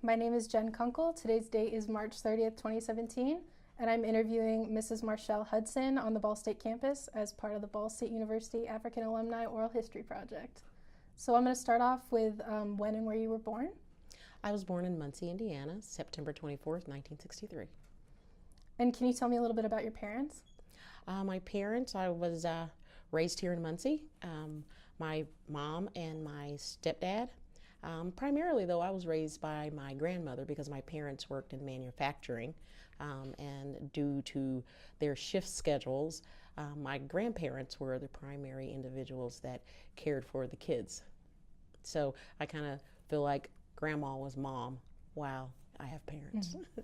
My name is Jen Kunkel. Today's date is March 30th, 2017, and I'm interviewing Mrs. Marchal Hudson on the Ball State campus as part of the Ball State University African Alumni Oral History Project. So I'm going to start off with when and where you were born. I was born in Muncie, Indiana, September 24th, 1963. And can you tell me a little bit about your parents? My parents, I was raised here in Muncie. My mom and my stepdad. Primarily, though, I was raised by my grandmother because my parents worked in manufacturing. And due to their shift schedules, my grandparents were the primary individuals that cared for the kids. So I kind of feel like grandma was mom while I have parents. Mm-hmm.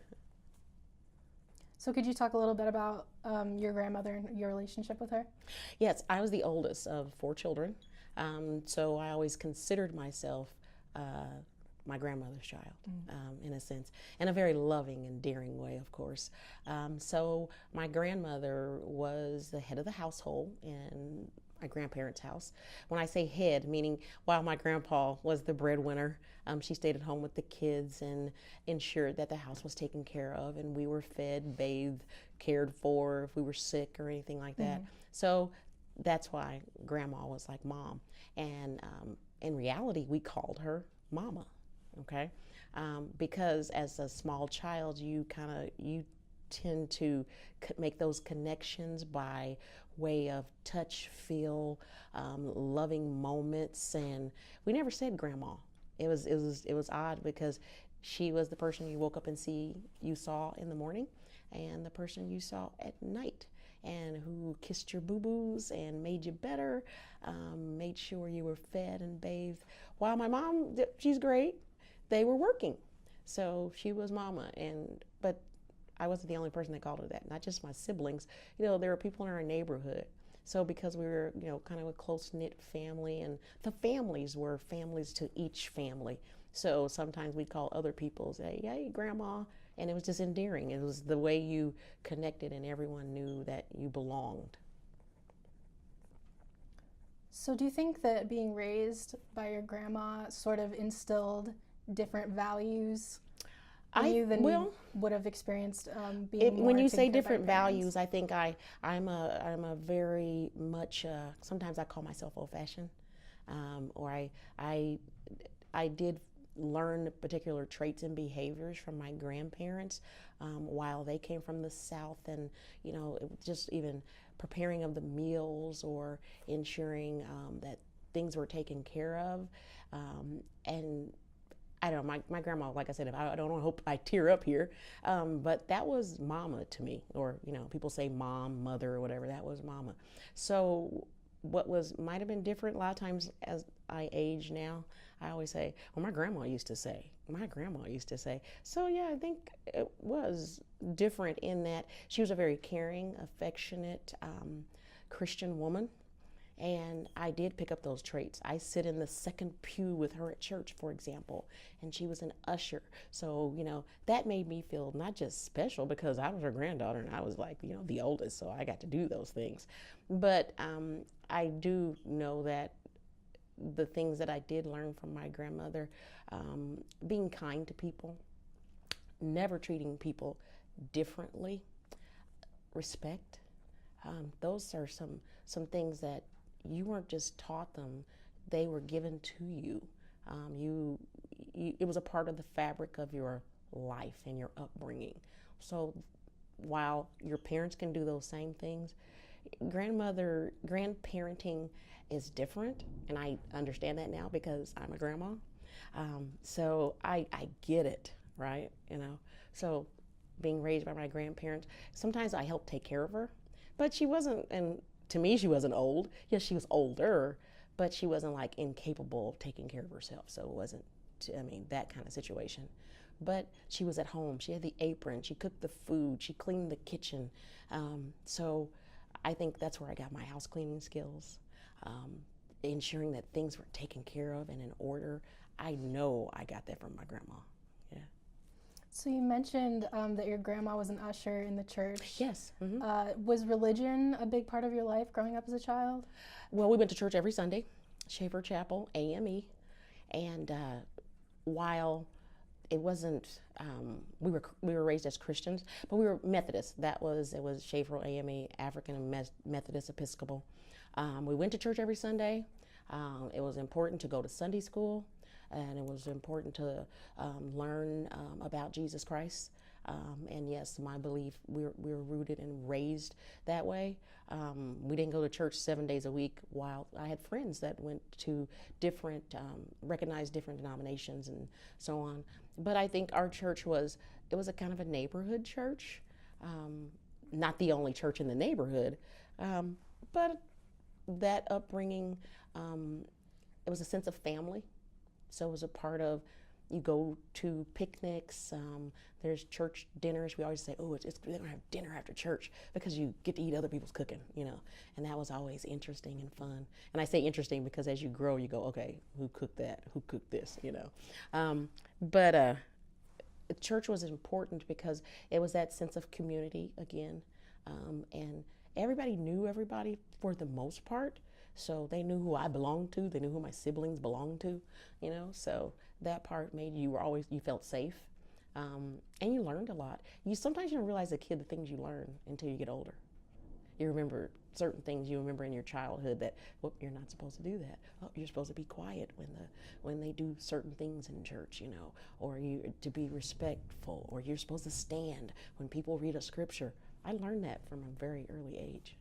So could you talk a little bit about your grandmother and your relationship with her? Yes, I was the oldest of 4 children. So I always considered myself my grandmother's child, in a sense, in a very loving and daring way, of course. So my grandmother was the head of the household in my grandparents' house. When I say head, meaning while my grandpa was the breadwinner, she stayed at home with the kids and ensured that the house was taken care of and we were fed, bathed, cared for if we were sick or anything like that. So that's why grandma was like mom. And in reality, we called her mama, okay? Because as a small child, you tend to make those connections by way of touch, feel, loving moments, and we never said grandma. It was odd because she was the person you woke up and you saw in the morning, and the person you saw at night, and who kissed your boo-boos and made you better, made sure you were fed and bathed. While my mom, she's great, they were working, so she was mama, but I wasn't the only person that called her that, not just my siblings. There were people in our neighborhood. So because we were, kind of a close-knit family, and the families were families to each family. So sometimes we'd call other people, say, hey, grandma, and it was just endearing. It was the way you connected and everyone knew that you belonged. So do you think that being raised by your grandma sort of instilled different values in you than you would have experienced being more when you taken say care different by parents? values, I think I'm a very much sometimes I call myself old-fashioned, or I did learn particular traits and behaviors from my grandparents while they came from the South, and just even preparing of the meals or ensuring that things were taken care of, and I don't know, my grandma, like I said, I don't hope I tear up here, but that was mama to me. Or, people say mom, mother, or whatever, that was mama. So what might have been different a lot of times as I age now, I always say, well, my grandma used to say. So yeah, I think it was different in that she was a very caring, affectionate Christian woman. And I did pick up those traits. I sit in the second pew with her at church, for example, and she was an usher. So, that made me feel not just special because I was her granddaughter and I was like, the oldest, so I got to do those things. But I do know that the things that I did learn from my grandmother, being kind to people, never treating people differently, respect, those are some things that you weren't just taught them, they were given to you. It was a part of the fabric of your life and your upbringing. So while your parents can do those same things, grandparenting is different, and I understand that now because I'm a grandma. So I get it, right? So being raised by my grandparents, sometimes I helped take care of her, but she wasn't, and to me, she wasn't old. Yes, she was older, but she wasn't like incapable of taking care of herself. So it wasn't, that kind of situation. But she was at home. She had the apron. She cooked the food. She cleaned the kitchen. So I think that's where I got my house cleaning skills, ensuring that things were taken care of and in order. I know I got that from my grandma. Yeah. So you mentioned that your grandma was an usher in the church. Yes. Was religion a big part of your life growing up as a child? Well, we went to church every Sunday, Schaefer Chapel, AME, and while it wasn't, we were raised as Christians, but we were Methodist. It was Schaefer AME, African and Methodist Episcopal. We went to church every Sunday. It was important to go to Sunday school, and it was important to learn about Jesus Christ. And yes, my belief, we're rooted and raised that way. We didn't go to church 7 days a week, while I had friends that went to different, recognized different denominations and so on. But I think our church it was a kind of a neighborhood church. Not the only church in the neighborhood, but that upbringing, it was a sense of family. So it was a part of, you go to picnics, there's church dinners. We always say, oh, they're gonna have dinner after church, because you get to eat other people's cooking, and that was always interesting and fun. And I say interesting because as you grow, you go, okay, who cooked that? Who cooked this? But church was important because it was that sense of community again, and everybody knew everybody for the most part. So they knew who I belonged to. They knew who my siblings belonged to, so that part made you felt safe. And you learned a lot. Sometimes you don't realize as a kid the things you learn until you get older. You remember certain things you remember in your childhood that, well, you're not supposed to do that. Oh, you're supposed to be quiet when they do certain things in church, or you to be respectful, or you're supposed to stand when people read a scripture. I learned that from a very early age.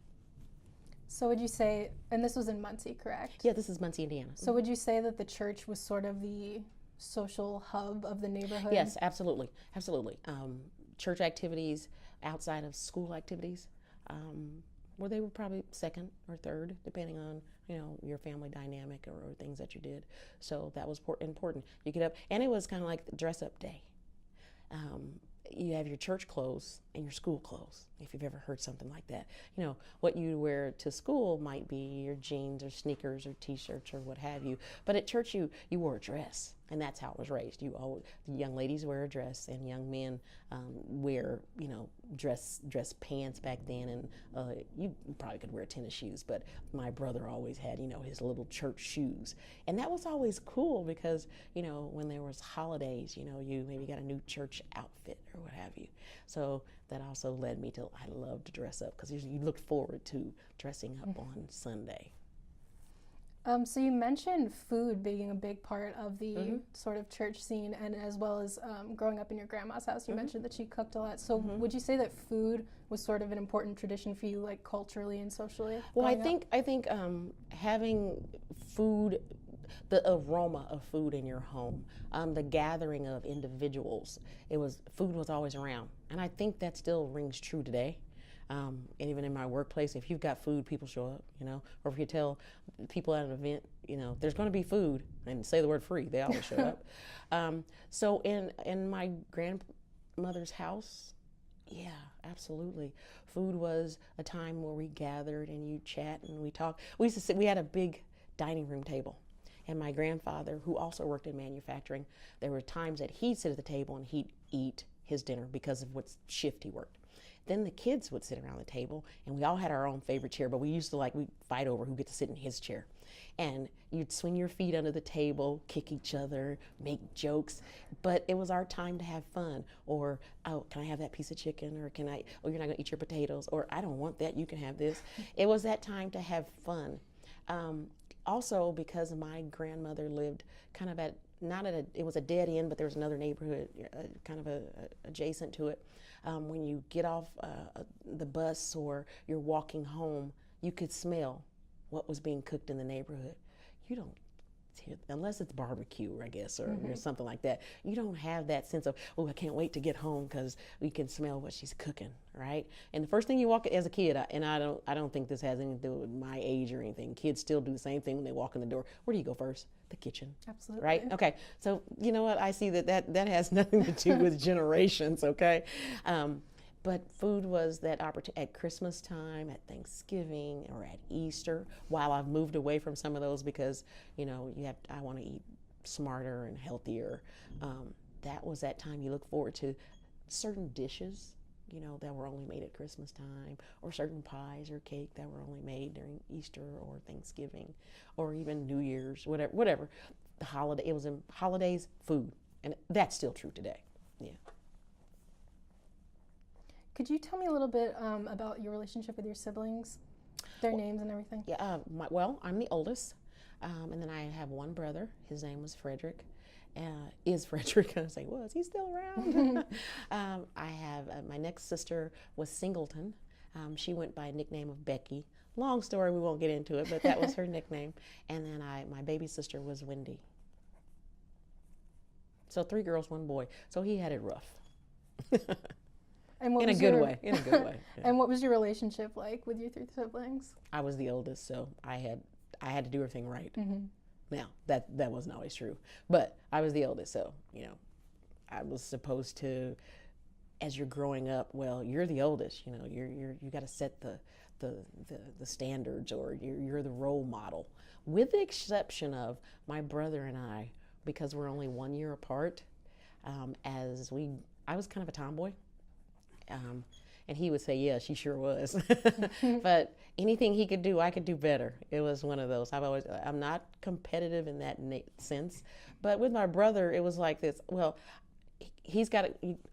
So would you say, and this was in Muncie, correct? Yeah, this is Muncie, Indiana. So would you say that the church was sort of the social hub of the neighborhood? Yes, absolutely. Church activities outside of school activities, where they were probably second or third, depending on your family dynamic or things that you did. So that was important. You get up, and it was kind of like the dress up day. You have your church clothes and your school clothes, if you've ever heard something like that. What you wear to school might be your jeans or sneakers or t-shirts or what have you. But at church, you wore a dress, and that's how it was raised. The young ladies wear a dress, and young men wear, dress pants back then. And you probably could wear tennis shoes, but my brother always had, his little church shoes. And that was always cool because, when there was holidays, you maybe got a new church outfit or what have you. So that also led me to, I love to dress up because you look forward to dressing up on Sunday. So you mentioned food being a big part of the sort of church scene, and as well as growing up in your grandma's house. You mentioned that she cooked a lot. So would you say that food was sort of an important tradition for you, like culturally and socially? Well, I think having food, the aroma of food in your home, the gathering of individuals, food was always around, and I think that still rings true today. And even in my workplace, if you've got food, people show up, or if you tell people at an event, there's going to be food, and say the word free, they always show up. So in my grandmother's house, yeah, absolutely. Food was a time where we gathered and you chat and we talked. We had a big dining room table. And my grandfather, who also worked in manufacturing, there were times that he'd sit at the table and he'd eat his dinner because of what shift he worked. Then the kids would sit around the table, and we all had our own favorite chair, but we used to we'd fight over who gets to sit in his chair. And you'd swing your feet under the table, kick each other, make jokes, but it was our time to have fun. Or, oh, can I have that piece of chicken? Or you're not gonna eat your potatoes? Or I don't want that, you can have this. It was that time to have fun. Also, because my grandmother lived kind of it was a dead end, but there was another neighborhood kind of adjacent to it. When you get off the bus or you're walking home, you could smell what was being cooked in the neighborhood. You don't, unless it's barbecue, I guess, or something like that. You don't have that sense of, oh, I can't wait to get home because we can smell what she's cooking, right? And the first thing you walk as a kid, and I don't think this has anything to do with my age or anything. Kids still do the same thing when they walk in the door. Where do you go first? The kitchen. Absolutely. Right? Okay. So you know what? I see that has nothing to do with generations. Okay. But food was that opportunity at Christmas time, at Thanksgiving, or at Easter. While I've moved away from some of those because, I want to eat smarter and healthier. That was that time you look forward to certain dishes, that were only made at Christmas time, or certain pies or cake that were only made during Easter or Thanksgiving, or even New Year's, whatever. The holiday, it was in holidays, food. And that's still true today. Yeah. Could you tell me a little bit about your relationship with your siblings, their names and everything? Yeah. I'm the oldest, and then I have one brother. His name was Frederick. Is Frederick? I was like, was he still around? I have my next sister was Singleton. She went by a nickname of Becky. Long story, we won't get into it, but that was her nickname. And then my baby sister was Wendy. So 3 girls, 1 boy. So he had it rough. And what in a good way. In a good way. Yeah. And what was your relationship like with your 3 siblings? I was the oldest, so I had to do everything right. Mm-hmm. Now that wasn't always true, but I was the oldest, so I was supposed to, as you're growing up, well, you're the oldest. You got to set the standards, or you're the role model. With the exception of my brother and I, because we're only 1 year apart. I was kind of a tomboy. And he would say, yeah, she sure was. But anything he could do, I could do better. It was one of those. I'm not competitive in that sense. But with my brother, it was like this. Well,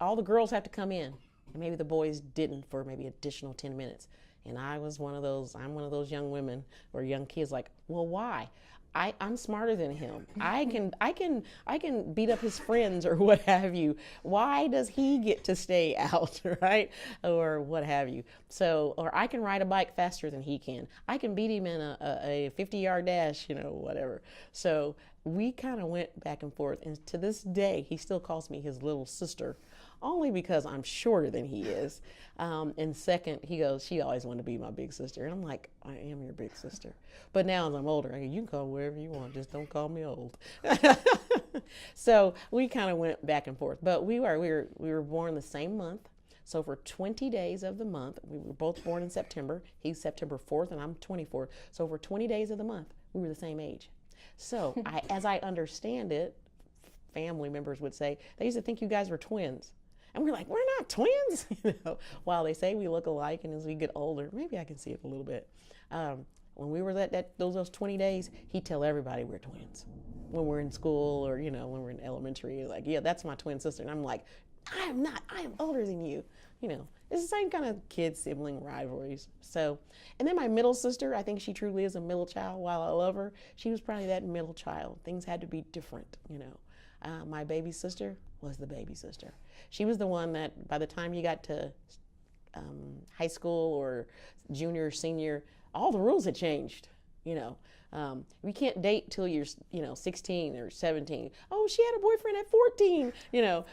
all the girls have to come in. And maybe the boys didn't for maybe additional 10 minutes. And I'm one of those young women or young kids like, well, why? I'm smarter than him. I can beat up his friends or what have you. Why does he get to stay out, right? Or what have you. So, or I can ride a bike faster than he can. I can beat him in a 50-yard dash, whatever. So we kind of went back and forth. And to this day, he still calls me his little sister, only because I'm shorter than he is. And second, he goes, she always wanted to be my big sister. And I'm like, I am your big sister. But now as I'm older, I go, you can call me whatever you want, just don't call me old. So we kind of went back and forth. But we were born the same month. So for 20 days of the month, we were both born in September. He's September 4th and I'm 24th. So for 20 days of the month, we were the same age. So as I understand it, family members would say, they used to think you guys were twins. And we're like, we're not twins. While they say we look alike, and as we get older, maybe I can see it a little bit. When we were those 20 days, he'd tell everybody we're twins. When we're in school or, when we're in elementary, he's like, yeah, that's my twin sister. And I'm like, I am not. I am older than you. It's the same kind of kid-sibling rivalries. So, and then my middle sister, I think she truly is a middle child. While I love her, she was probably that middle child. Things had to be different, My baby sister was the baby sister. She was the one that by the time you got to high school or junior or senior, all the rules had changed. We can't date till you're 16 or 17. Oh, she had a boyfriend at 14.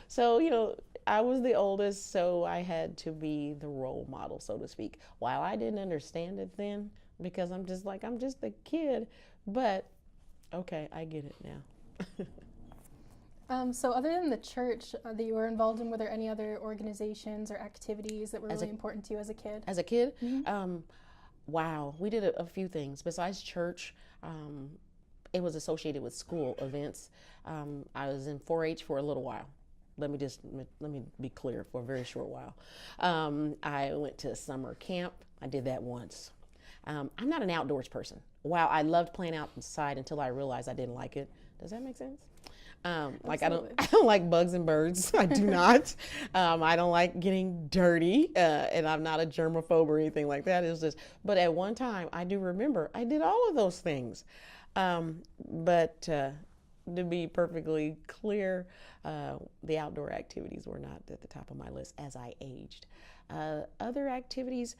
So I was the oldest, so I had to be the role model, so to speak. While I didn't understand it then, because I'm just a kid, but okay, I get it now. So other than the church that you were involved in, were there any other organizations or activities that were really important to you as a kid? As a kid? Mm-hmm. Wow, we did a few things. Besides church, it was associated with school events. I was in 4-H for a little while. Let me be clear, for a very short while. I went to summer camp. I did that once. I'm not an outdoors person. Wow, I loved playing outside until I realized I didn't like it. Does that make sense? I don't like bugs and birds. I do not. I don't like getting dirty, and I'm not a germaphobe or anything like that. It's just, but at one time, I do remember I did all of those things. But to be perfectly clear, the outdoor activities were not at the top of my list as I aged. Other activities,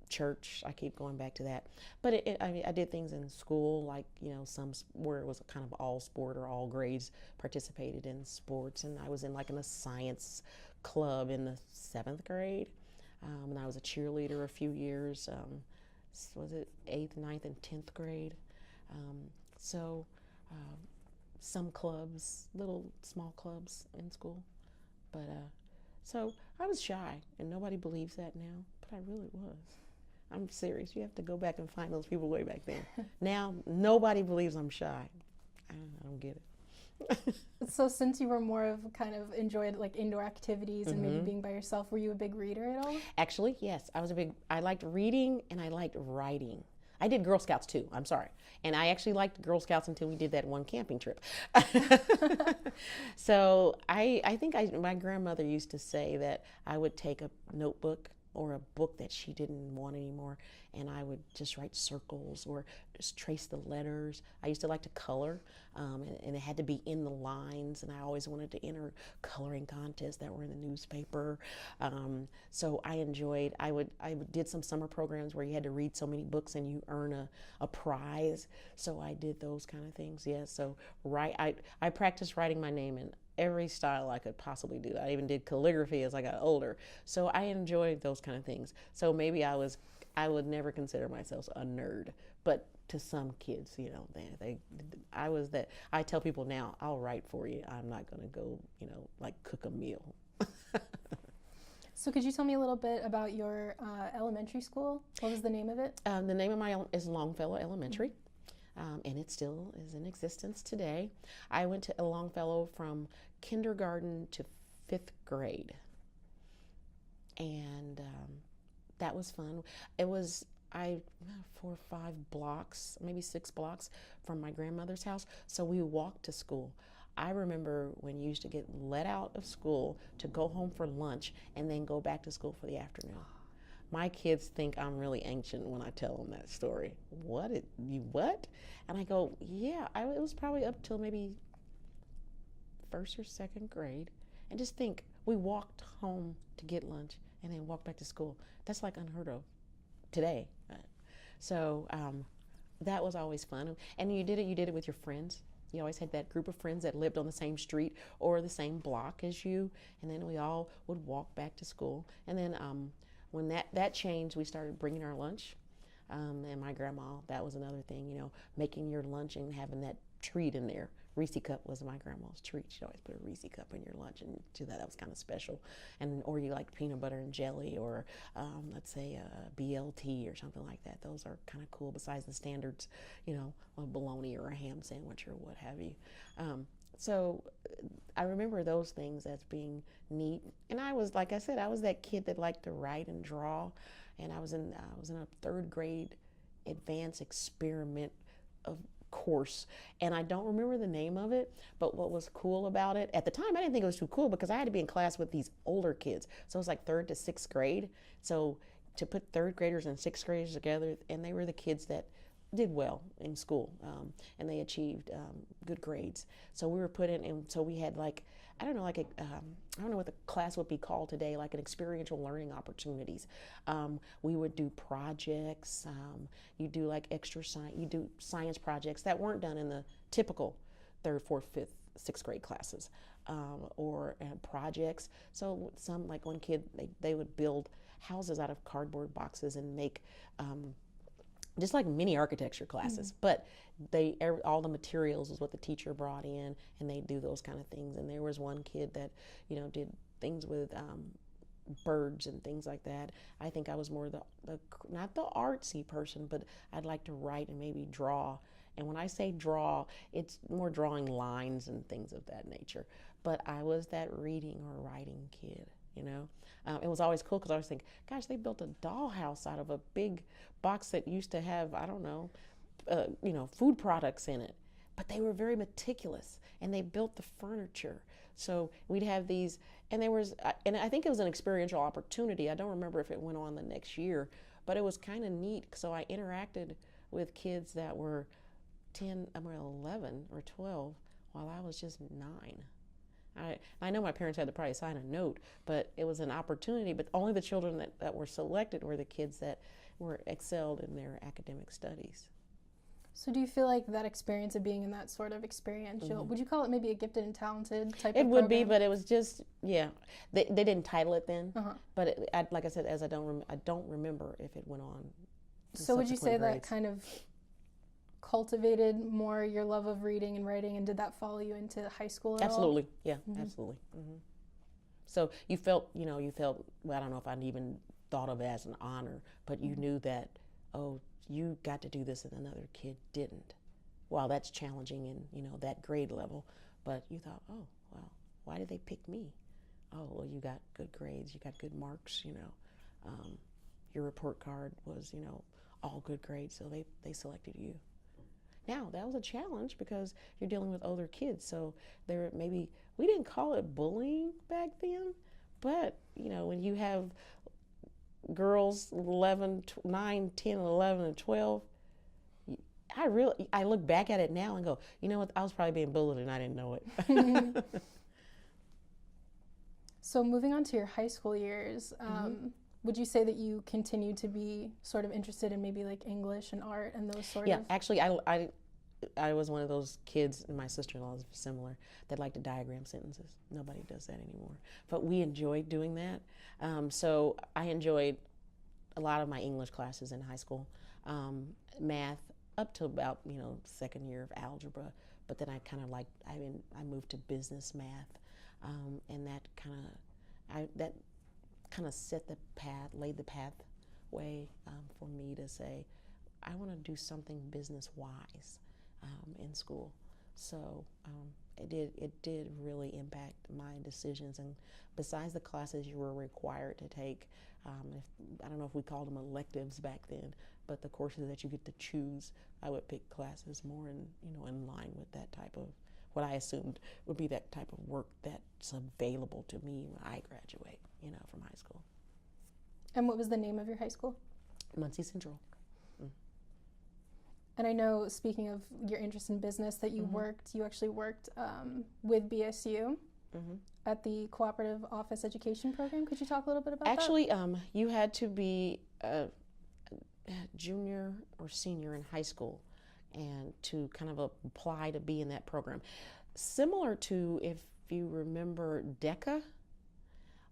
church, I keep going back to that. But I did things in school, like, some where it was a kind of all sport or all grades participated in sports. And I was in a science club in the 7th grade. And I was a cheerleader a few years. Was it 8th, 9th, and 10th grade? Some clubs, little small clubs in school. But so I was shy, and nobody believes that now, but I really was. I'm serious. You have to go back and find those people way back then. Now, nobody believes I'm shy. I don't get it. So since you were more of kind of enjoyed indoor activities and maybe being by yourself, were you a big reader at all? Actually, yes. I liked reading and I liked writing. I did Girl Scouts too, I'm sorry. And I actually liked Girl Scouts until we did that one camping trip. So I think my grandmother used to say that I would take a notebook or a book that she didn't want anymore, and I would just write circles or just trace the letters. I used to like to color, and it had to be in the lines, and I always wanted to enter coloring contests that were in the newspaper. So I did some summer programs where you had to read so many books and you earn a prize. So I did those kind of things. Yeah. So I practiced writing my name in every style I could possibly do. I even did calligraphy as I got older. So I enjoyed those kind of things. So maybe I would never consider myself a nerd, but to some kids, I was that. I tell people now, I'll write for you. I'm not going to go, like cook a meal. So could you tell me a little bit about your elementary school? What was the name of it? The name of my is Longfellow Elementary. And it still is in existence today. I went to Longfellow from kindergarten to 5th grade, and that was fun. It was 4 or 5 blocks, maybe 6 blocks from my grandmother's house, so we walked to school. I remember when you used to get let out of school to go home for lunch and then go back to school for the afternoon. My kids think I'm really ancient when I tell them that story. What? And I go, yeah, it was probably up till maybe 1st or 2nd grade. And just think, we walked home to get lunch and then walked back to school. That's like unheard of today. So that was always fun. And you did it with your friends. You always had that group of friends that lived on the same street or the same block as you. And then we all would walk back to school. And then when that changed, we started bringing our lunch. And my grandma, that was another thing, making your lunch and having that treat in there. Reese cup was my grandma's treat. She'd always put a Reese cup in your lunch and do that. That was kind of special. Or you like peanut butter and jelly, or let's say a BLT or something like that. Those are kind of cool besides the standards, a bologna or a ham sandwich or what have you. So I remember those things as being neat. And I was, like I said, I was that kid that liked to write and draw. And I was in a 3rd grade advanced experiment of course. And I don't remember the name of it, but what was cool about it, at the time I didn't think it was too cool because I had to be in class with these older kids. So it was like 3rd to 6th grade. So to put 3rd graders and 6th graders together, and they were the kids that did well in school, and they achieved good grades. So we were put in, and so we had like, I don't know what the class would be called today, like an experiential learning opportunities. We would do projects. You do like extra science. You do science projects that weren't done in the typical 3rd, 4th, 5th, 6th grade classes, or projects. So some, like one kid, they would build houses out of cardboard boxes and make just like mini architecture classes, but all the materials is what the teacher brought in, and they do those kind of things. And there was one kid that did things with birds and things like that. I think I was more the not the artsy person, but I'd like to write and maybe draw. And when I say draw, it's more drawing lines and things of that nature. But I was that reading or writing kid. It was always cool because I always think, gosh, they built a dollhouse out of a big box that used to have, I don't know, food products in it. But they were very meticulous, and they built the furniture. So we'd have these, and I think it was an experiential opportunity. I don't remember if it went on the next year, but it was kind of neat. So I interacted with kids that were 11 or 12 while I was just 9. I know my parents had to probably sign a note, but it was an opportunity. But only the children that were selected were the kids that were excelled in their academic studies. So do you feel like that experience of being in that sort of experiential, would you call it maybe a gifted and talented type of program? It would be, but it was just, yeah. They didn't title it then, but like I said, I don't remember if it went on. So would you say grades. That kind of cultivated more your love of reading and writing, and did that follow you into high school at absolutely. all? Yeah, absolutely. So you felt, well, I don't know if I'd even thought of it as an honor, but you knew that, oh, you got to do this and another kid didn't. Well, that's challenging in, that grade level, but you thought, oh, well, why did they pick me? Oh, well, you got good grades, you got good marks, your report card was, all good grades, so they selected you. Now, that was a challenge because you're dealing with older kids, so there maybe, we didn't call it bullying back then, but, you know, when you have girls 9, 10, 11, and 12, I look back at it now and go, you know what, I was probably being bullied and I didn't know it. So moving on to your high school years, would you say that you continue to be sort of interested in maybe like English and art and those sort of? Yeah, actually, I was one of those kids, and my sister-in-law is similar, that like to diagram sentences. Nobody does that anymore. But we enjoyed doing that. So I enjoyed a lot of my English classes in high school, math up to about, you know, second year of algebra. But then I kind of like, I moved to business math, and that kind of set the path, laid the pathway for me to say, I want to do something business-wise in school. So it did really impact my decisions. And besides the classes you were required to take, I don't know if we called them electives back then, but the courses that you get to choose, I would pick classes more in line with that type of, what I assumed would be that type of work that's available to me when I graduate, from high school. And what was the name of your high school? Muncie Central. And I know, speaking of your interest in business, that you actually worked with BSU at the Cooperative Office Education Program. Could you talk a little bit about that? Actually, you had to be a junior or senior in high school and to kind of apply to be in that program. Similar to, if you remember, DECA,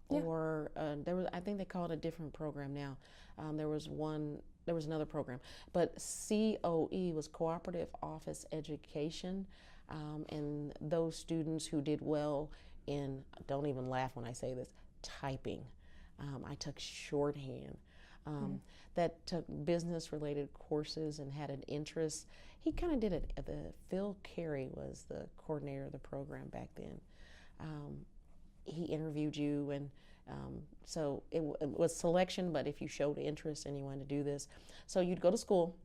or I think they call it a different program now. There was another program, but COE was Cooperative Office Education, and those students who did well in, don't even laugh when I say this, typing. I took shorthand, that took business-related courses and had an interest. He kind of did it. Phil Carey was the coordinator of the program back then. He interviewed you, and so it was selection, but if you showed interest and you wanted to do this. So you'd go to school,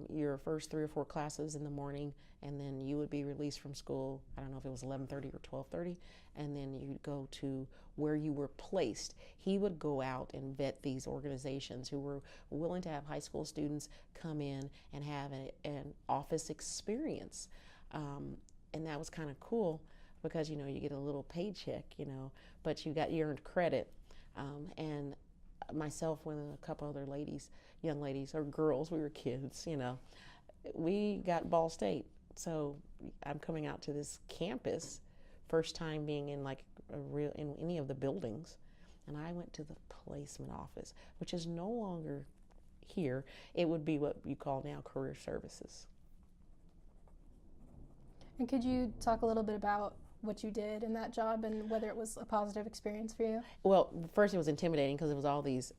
your first 3 or 4 classes in the morning, and then you would be released from school, I don't know if it was 11:30 or 12:30, and then you'd go to where you were placed. He would go out and vet these organizations who were willing to have high school students come in and have an office experience. And that was kind of cool, because you get a little paycheck, but you earned credit. And myself and a couple other young ladies or girls, we were kids, we got Ball State. So I'm coming out to this campus, first time being in in any of the buildings, and I went to the placement office, which is no longer here. It would be what you call now career services. And could you talk a little bit about what you did in that job and whether it was a positive experience for you? Well, first it was intimidating because it was all these,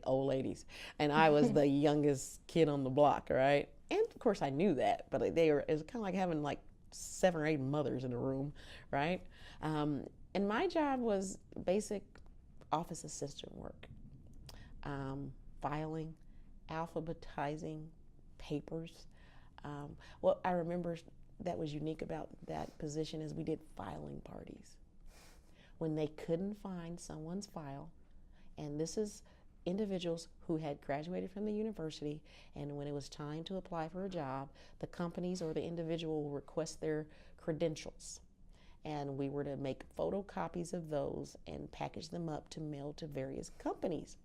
old ladies, and I was the youngest kid on the block, right? And of course I knew that, but it was kind of like having 7 or 8 mothers in a room, right? And my job was basic office assistant work, filing, alphabetizing papers. What I remember that was unique about that position is we did filing parties. When they couldn't find someone's file, and this is individuals who had graduated from the university, and when it was time to apply for a job, the companies or the individual will request their credentials. And we were to make photocopies of those and package them up to mail to various companies.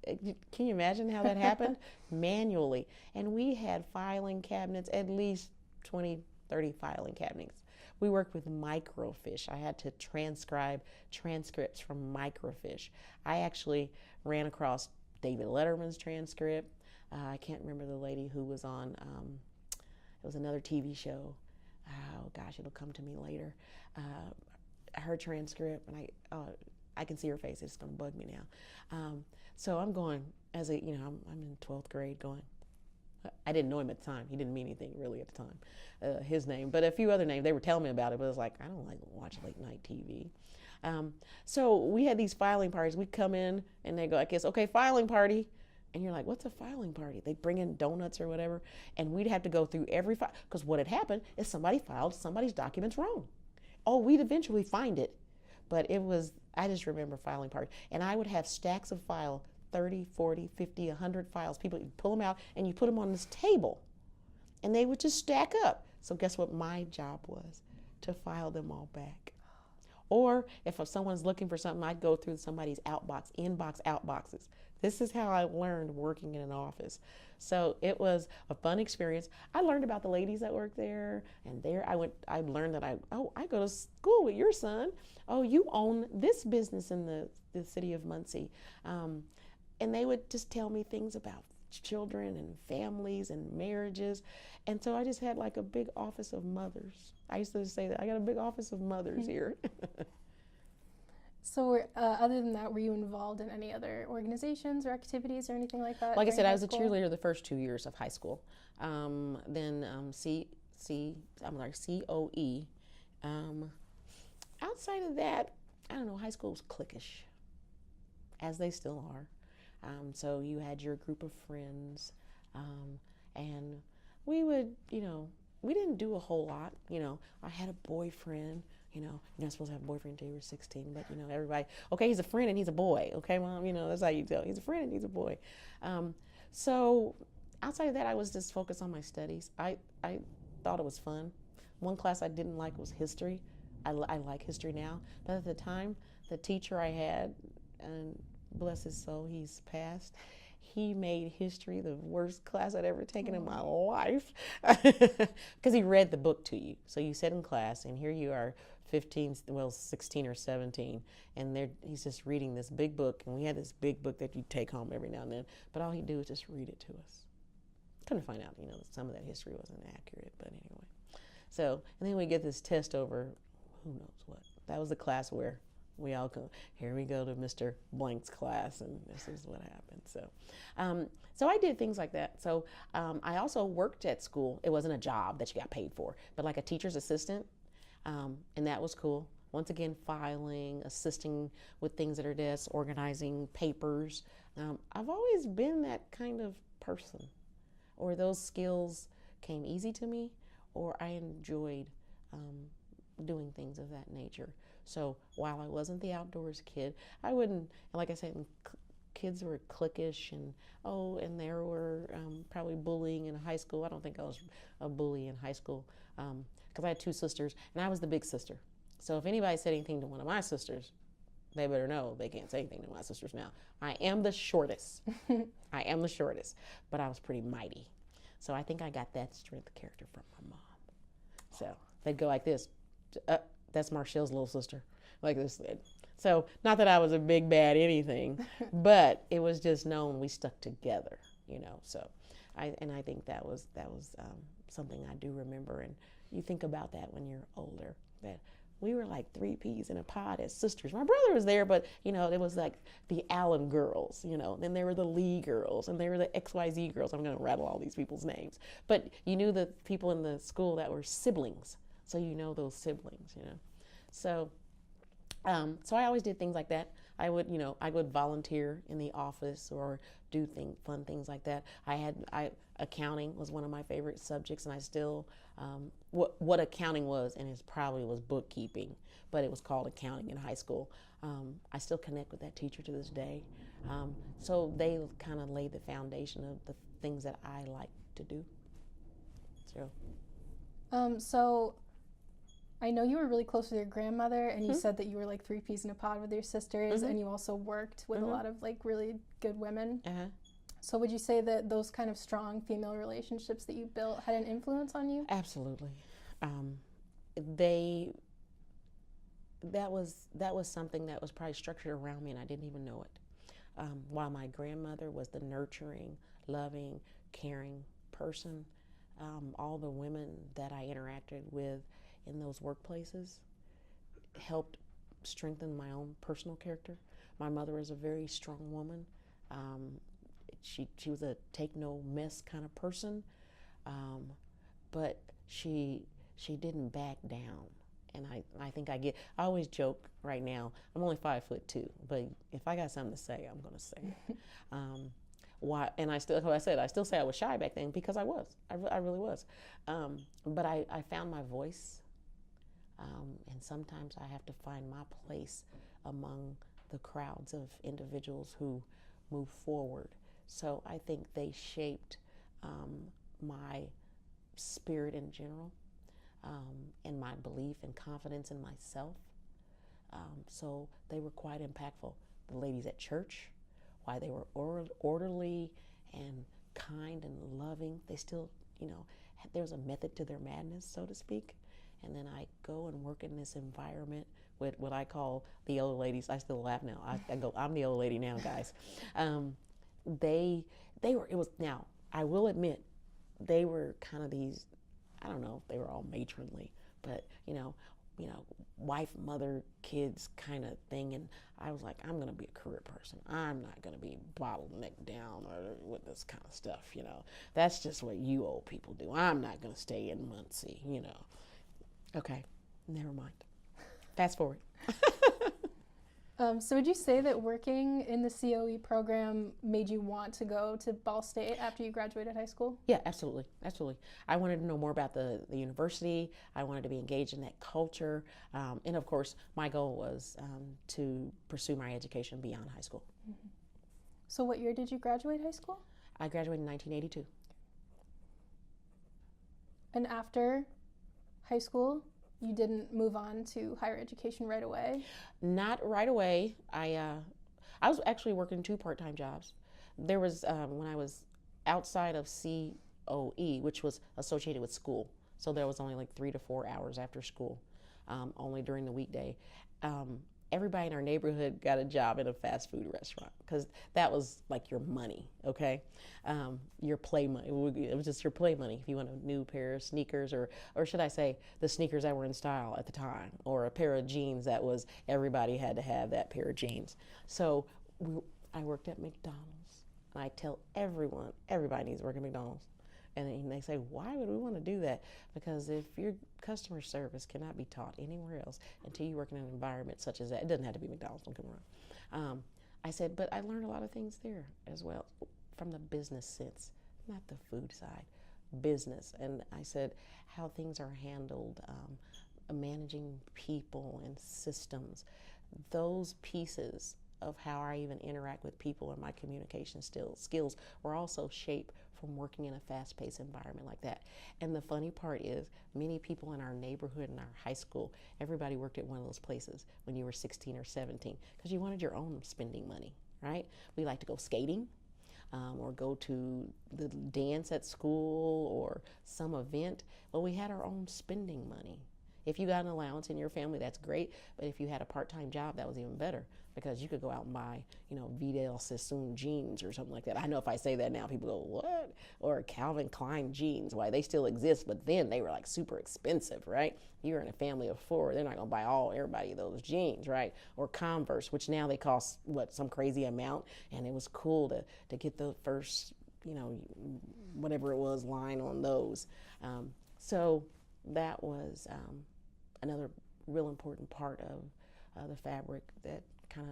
Can you imagine how that happened? Manually. And we had filing cabinets, at least 20, 30 filing cabinets. We worked with microfiche. I had to transcribe transcripts from microfiche. I actually ran across David Letterman's transcript. I can't remember the lady who was on, it was another TV show. Oh gosh, it'll come to me later. Her transcript, and I can see her face. It's going to bug me now. So I'm going, I'm in 12th grade going, I didn't know him at the time. He didn't mean anything really at the time, his name. But a few other names, they were telling me about it, but I was like, I don't like to watch late night TV. So we had these filing parties. We'd come in and they go, I guess, okay, filing party. And you're like, what's a filing party? They bring in donuts or whatever, and we'd have to go through every file, because what had happened is somebody filed somebody's documents wrong. Oh, we'd eventually find it, but it was, I just remember filing party. And I would have stacks of file, 30, 40, 50, 100 files. People, you pull them out and you put them on this table, and they would just stack up. So guess what my job was? To file them all back. Or if someone's looking for something, I'd go through somebody's outbox, inbox, outboxes. This is how I learned working in an office. So it was a fun experience. I learned about the ladies that worked there, and there I learned that I go to school with your son. Oh, you own this business in the city of Muncie. And they would just tell me things about children and families and marriages. And so I just had like a big office of mothers. I used to say that I got a big office of mothers here. So other than that, were you involved in any other organizations or activities or anything like that? Like I said, I was a cheerleader the first 2 years of high school. Then COE. Outside of that, I don't know, high school was cliquish, as they still are. So you had your group of friends, and we would, we didn't do a whole lot. I had a boyfriend. You're not supposed to have a boyfriend until you were 16, but everybody, okay, he's a friend and he's a boy. Okay, Mom, that's how you tell. He's a friend and he's a boy. So outside of that, I was just focused on my studies. I thought it was fun. One class I didn't like was history. I like history now, but at the time, the teacher I had, and bless his soul, he's passed, he made history the worst class I'd ever taken in my life, because he read the book to you. So you sit in class, and here you are, 16 or 17, and he's just reading this big book, and we had this big book that you take home every now and then, but all he'd do is just read it to us. Come to find out, some of that history wasn't accurate, but anyway. So, and then we get this test over who knows what. That was the class where we all go, here we go to Mr. Blank's class, and this is what happened. So I did things like that. So I also worked at school. It wasn't a job that you got paid for, but like a teacher's assistant, and that was cool. Once again, filing, assisting with things at her desk, organizing papers. I've always been that kind of person, or those skills came easy to me, or I enjoyed doing things of that nature. So while I wasn't the outdoors kid, I wouldn't, like I said, kids were cliquish, and there were probably bullying in high school. I don't think I was a bully in high school, because I had two sisters, and I was the big sister. So if anybody said anything to one of my sisters, they better know they can't say anything to my sisters now. I am the shortest. I am the shortest, but I was pretty mighty. So I think I got that strength of character from my mom. So they'd go like this. That's Marchal's little sister, like this. So not that I was a big bad anything, but it was just known we stuck together, So I think that was something I do remember, and you think about that when you're older, that we were like three peas in a pod as sisters. My brother was there, but it was like the Allen girls, then there were the Lee girls, and there were the XYZ girls. I'm going to rattle all these people's names, but you knew the people in the school that were siblings. So those siblings, So so I always did things like that. I would volunteer in the office or do fun things like that. Accounting was one of my favorite subjects, and I still, what accounting was, and it probably was bookkeeping, but it was called accounting in high school. I still connect with that teacher to this day. So they kind of laid the foundation of the things that I like to do. So I know you were really close with your grandmother, and you said that you were like three peas in a pod with your sisters, and you also worked with a lot of like really good women. So would you say that those kind of strong female relationships that you built had an influence on you? Absolutely. That was something that was probably structured around me, and I didn't even know it. While my grandmother was the nurturing, loving, caring person, all the women that I interacted with in those workplaces helped strengthen my own personal character. My mother was a very strong woman. She was a take no mess kind of person, but she didn't back down. And I think I always joke right now, I'm only 5'2", but if I got something to say, I'm going to say it. why, and I still, like I said, I still say I was shy back then because I was. I really was. But I found my voice, and sometimes I have to find my place among the crowds of individuals who move forward. So I think they shaped my spirit in general, and my belief and confidence in myself. So they were quite impactful. The ladies at church, why they were orderly and kind and loving. They still, there was a method to their madness, so to speak. And then I go and work in this environment with what I call the old ladies. I still laugh now. I go, I'm the old lady now, guys. They were, it was, now, I will admit, they were kind of these, I don't know if they were all matronly, but, wife, mother, kids kind of thing. And I was like, I'm going to be a career person. I'm not going to be bottlenecked down or with this kind of stuff, That's just what you old people do. I'm not going to stay in Muncie, Okay, never mind. Fast forward. So would you say that working in the COE program made you want to go to Ball State after you graduated high school? Yeah, absolutely. Absolutely. I wanted to know more about the university. I wanted to be engaged in that culture. And of course, my goal was to pursue my education beyond high school. Mm-hmm. So what year did you graduate high school? I graduated in 1982. And after high school, you didn't move on to higher education right away? Not right away. I was actually working 2 part-time jobs. There was, when I was outside of COE, which was associated with school, so there was only like 3 to 4 hours after school, only during the weekday. Everybody in our neighborhood got a job in a fast food restaurant because that was like your money, okay? Your play money. It was just your play money if you want a new pair of sneakers, or should I say the sneakers that were in style at the time, or a pair of jeans that was, everybody had to have that pair of jeans. So I worked at McDonald's, and I tell everybody needs to work at McDonald's. And they say, why would we want to do that? Because if your customer service cannot be taught anywhere else until you work in an environment such as that, it doesn't have to be McDonald's, don't come around. I said, but I learned a lot of things there as well, from the business sense, not the food side, business. And I said, how things are handled, managing people and systems, those pieces of how I even interact with people and my communication skills were also shaped from working in a fast-paced environment like that. And the funny part is, many people in our neighborhood and our high school, everybody worked at one of those places when you were 16 or 17 because you wanted your own spending money, right? We like to go skating, or go to the dance at school or some event. Well, we had our own spending money. If you got an allowance in your family, that's great. But if you had a part-time job, that was even better because you could go out and buy, Vidal Sassoon jeans or something like that. I know if I say that now, people go, what? Or Calvin Klein jeans. Why, they still exist, but then they were like super expensive, right? You're in a family of 4. They're not going to buy everybody those jeans, right? Or Converse, which now they cost, some crazy amount. And it was cool to get the first, whatever it was, line on those. So that was another real important part of the fabric that kind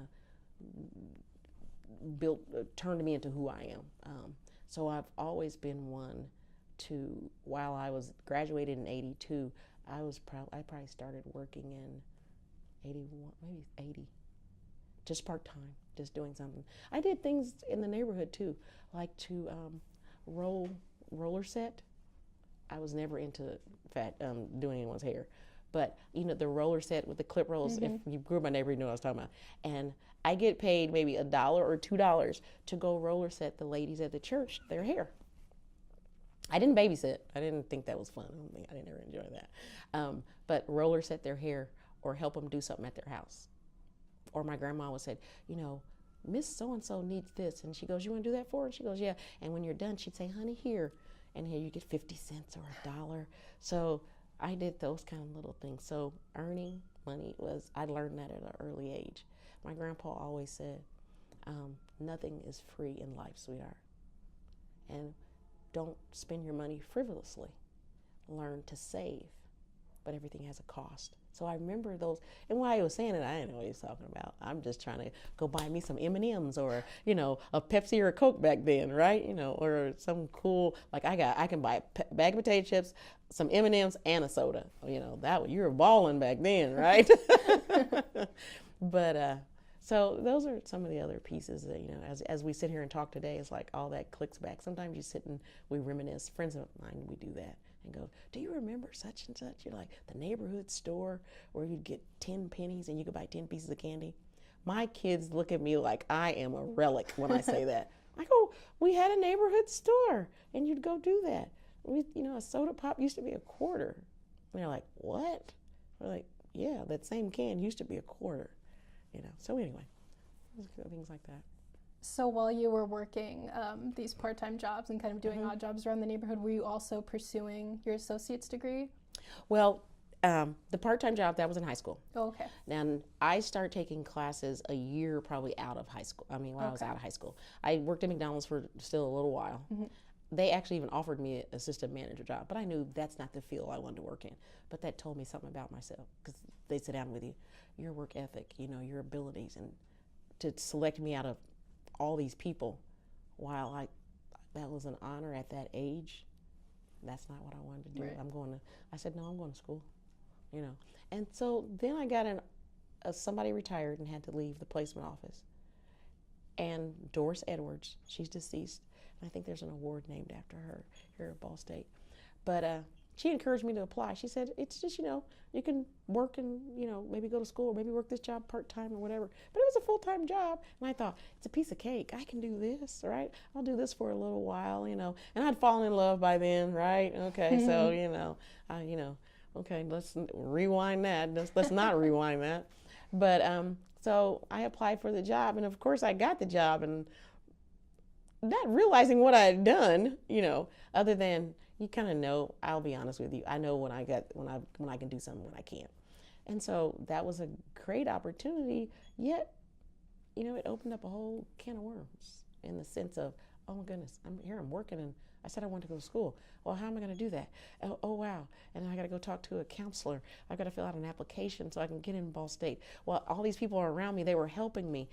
of turned me into who I am. So I've always been one to, while I was graduated in 82, I probably started working in 81, maybe 80, just part-time, just doing something. I did things in the neighborhood too, like to roller set. I was never into doing anyone's hair. But, the roller set with the clip rolls, mm-hmm. If you grew up in my neighborhood, you know what I was talking about. And I get paid maybe $1 or $2 to go roller set the ladies at the church their hair. I didn't babysit. I didn't think that was fun. I didn't ever enjoy that. But roller set their hair or help them do something at their house. Or my grandma would say, Miss So-and-so needs this. And she goes, you want to do that for her? And she goes, yeah. And when you're done, she'd say, honey, here. And here you get 50 cents or $1. So I did those kind of little things. So earning money I learned that at an early age. My grandpa always said, nothing is free in life, sweetheart. And don't spend your money frivolously. Learn to save. but everything has a cost. So I remember those, and while he was saying it, I didn't know what he was talking about. I'm just trying to go buy me some M&Ms or, you know, a Pepsi or a Coke back then, right? You know, or some cool, like I can buy a bag of potato chips, some M&Ms, and a soda. You know, you were balling back then, right? But so those are some of the other pieces that, you know, as we sit here and talk today, it's like all that clicks back. Sometimes you sit and we reminisce. Friends of mine, we do that and go, do you remember such and such? You're like, the neighborhood store where you'd get 10 pennies and you could buy 10 pieces of candy. My kids look at me like I am a relic when I say that. I go, we had a neighborhood store and you'd go do that. You know, a soda pop used to be $0.25. And they're like, what? We're like, yeah, that same can used to be $0.25. You know, so anyway, things like that. So while you were working these part-time jobs and kind of doing odd jobs around the neighborhood, were you also pursuing your associate's degree? Well, the part-time job, that was in high school. Oh, okay. And I started taking classes a year probably out of high school. I mean, when I was out of high school. I worked at McDonald's for still a little while. They actually even offered me an assistant manager job, but I knew that's not the field I wanted to work in. But that told me something about myself, because they sit down with you, your work ethic, you know, your abilities, and to select me out of all these people, while that was an honor at that age, that's not what I wanted to do. Right. I said, no, I'm going to school, you know. And so then I got somebody retired and had to leave the placement office. And Doris Edwards, she's deceased. I think there's an award named after her here at Ball State. But she encouraged me to apply. She said, it's just, you know, you can work and, you know, maybe go to school or maybe work this job part-time or whatever. But it was a full-time job. And I thought, it's a piece of cake. I can do this, right? I'll do this for a little while, you know. And I'd fallen in love by then, right? Okay, so, you know, okay, let's rewind that. Let's not rewind that. But so I applied for the job. And, of course, I got the job. And not realizing what I had done, you know, other than you kind of know, I'll be honest with you, I know when I can do something, when I can't. And so that was a great opportunity, yet, you know, it opened up a whole can of worms in the sense of, oh my goodness, I'm working, and I said I wanted to go to school. Well, how am I going to do that? Oh wow. And then I got to go talk to a counselor. I got to fill out an application so I can get in Ball State. Well, all these people are around me. They were helping me.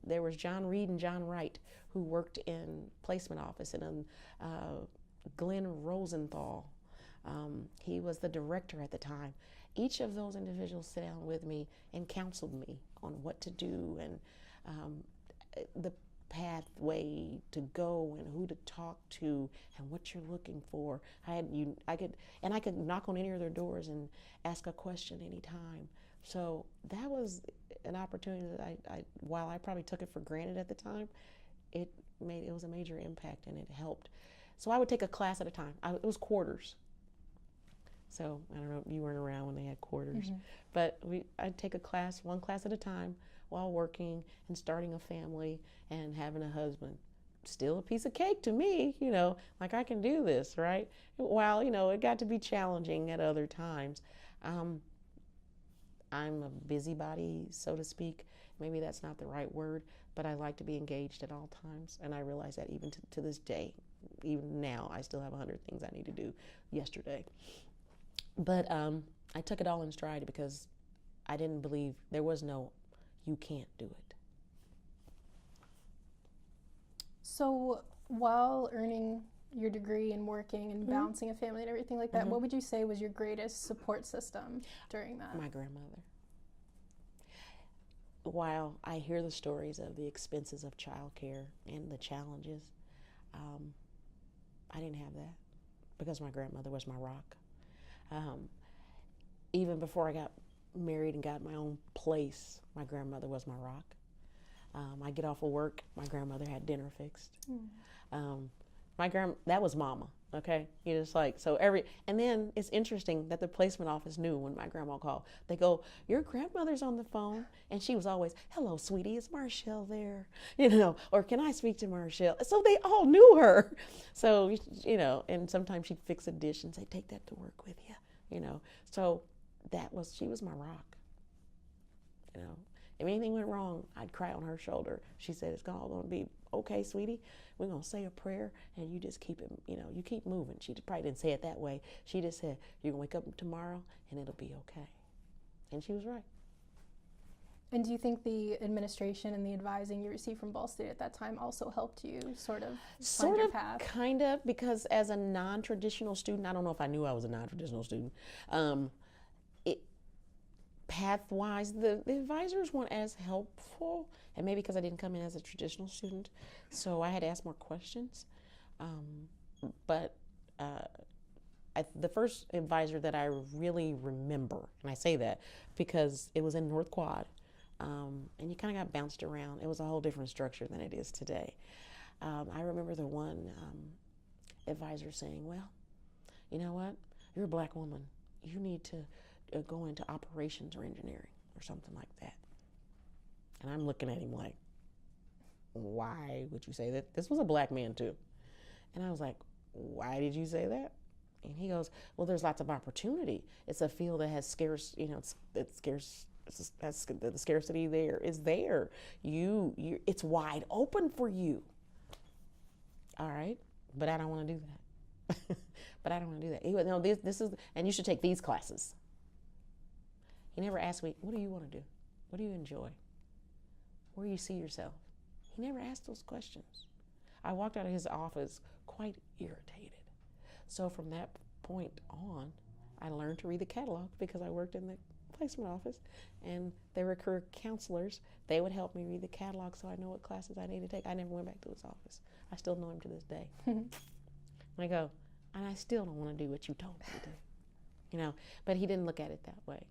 There was John Reed and John Wright, who worked in placement office, and Glenn Rosenthal. He was the director at the time. Each of those individuals sat down with me and counseled me on what to do and the pathway to go and who to talk to and what you're looking for. I could knock on any of their doors and ask a question anytime. So that was an opportunity that while I probably took it for granted at the time, it was a major impact, and it helped. So I would take a class at a time. It was quarters. So I don't know, you weren't around when they had quarters, but I'd take one class at a time, while working and starting a family and having a husband. Still a piece of cake to me, you know, like I can do this, right? While, you know, it got to be challenging at other times. I'm a busybody, so to speak. Maybe that's not the right word, but I like to be engaged at all times. And I realize that even to this day, even now, I still have 100 things I need to do yesterday. But I took it all in stride because I didn't believe there was no, you can't do it. So while earning your degree and working and balancing a family and everything like that, what would you say was your greatest support system during that? My grandmother. While I hear the stories of the expenses of childcare and the challenges, I didn't have that because my grandmother was my rock. Even before I got married and got my own place, my grandmother was my rock. I get off of work, my grandmother had dinner fixed. That was mama, okay? You just like, and then it's interesting that the placement office knew when my grandma called. They go, your grandmother's on the phone. And she was always, hello, sweetie, is Marchal there? You know, or can I speak to Marchal? So they all knew her. So, you know, and sometimes she'd fix a dish and say, take that to work with you, you know. So she was my rock, you know. If anything went wrong, I'd cry on her shoulder. She said, it's all going to be okay, sweetie, we're going to say a prayer and you just keep it, you keep moving. She probably didn't say it that way. She just said, you're going to wake up tomorrow and it'll be okay. And she was right. And do you think the administration and the advising you received from Ball State at that time also helped you sort of find your path? Kind of, because as a non-traditional student, I don't know if I knew I was a non-traditional student, path-wise, the advisors weren't as helpful, and maybe because I didn't come in as a traditional student, so I had to ask more questions. But the first advisor that I really remember, and I say that because it was in North Quad, and you kind of got bounced around. It was a whole different structure than it is today. I remember the one advisor saying, well, you know what? You're a black woman. You need to go into operations or engineering or something like that. And I'm looking at him like, why would you say that? This was a black man too. And I was like, why did you say that? And he goes, well, there's lots of opportunity. It's a field that has scarce, it's scarce. The scarcity there is there. It's wide open for you. All right, but I don't want to do that. But I don't want to do that. He went, no, this is, and you should take these classes. He never asked me, what do you want to do? What do you enjoy? Where do you see yourself? He never asked those questions. I walked out of his office quite irritated. So from that point on, I learned to read the catalog because I worked in the placement office, and they were career counselors. They would help me read the catalog so I know what classes I need to take. I never went back to his office. I still know him to this day. And I go, and I still don't want to do what you told me to do. But he didn't look at it that way.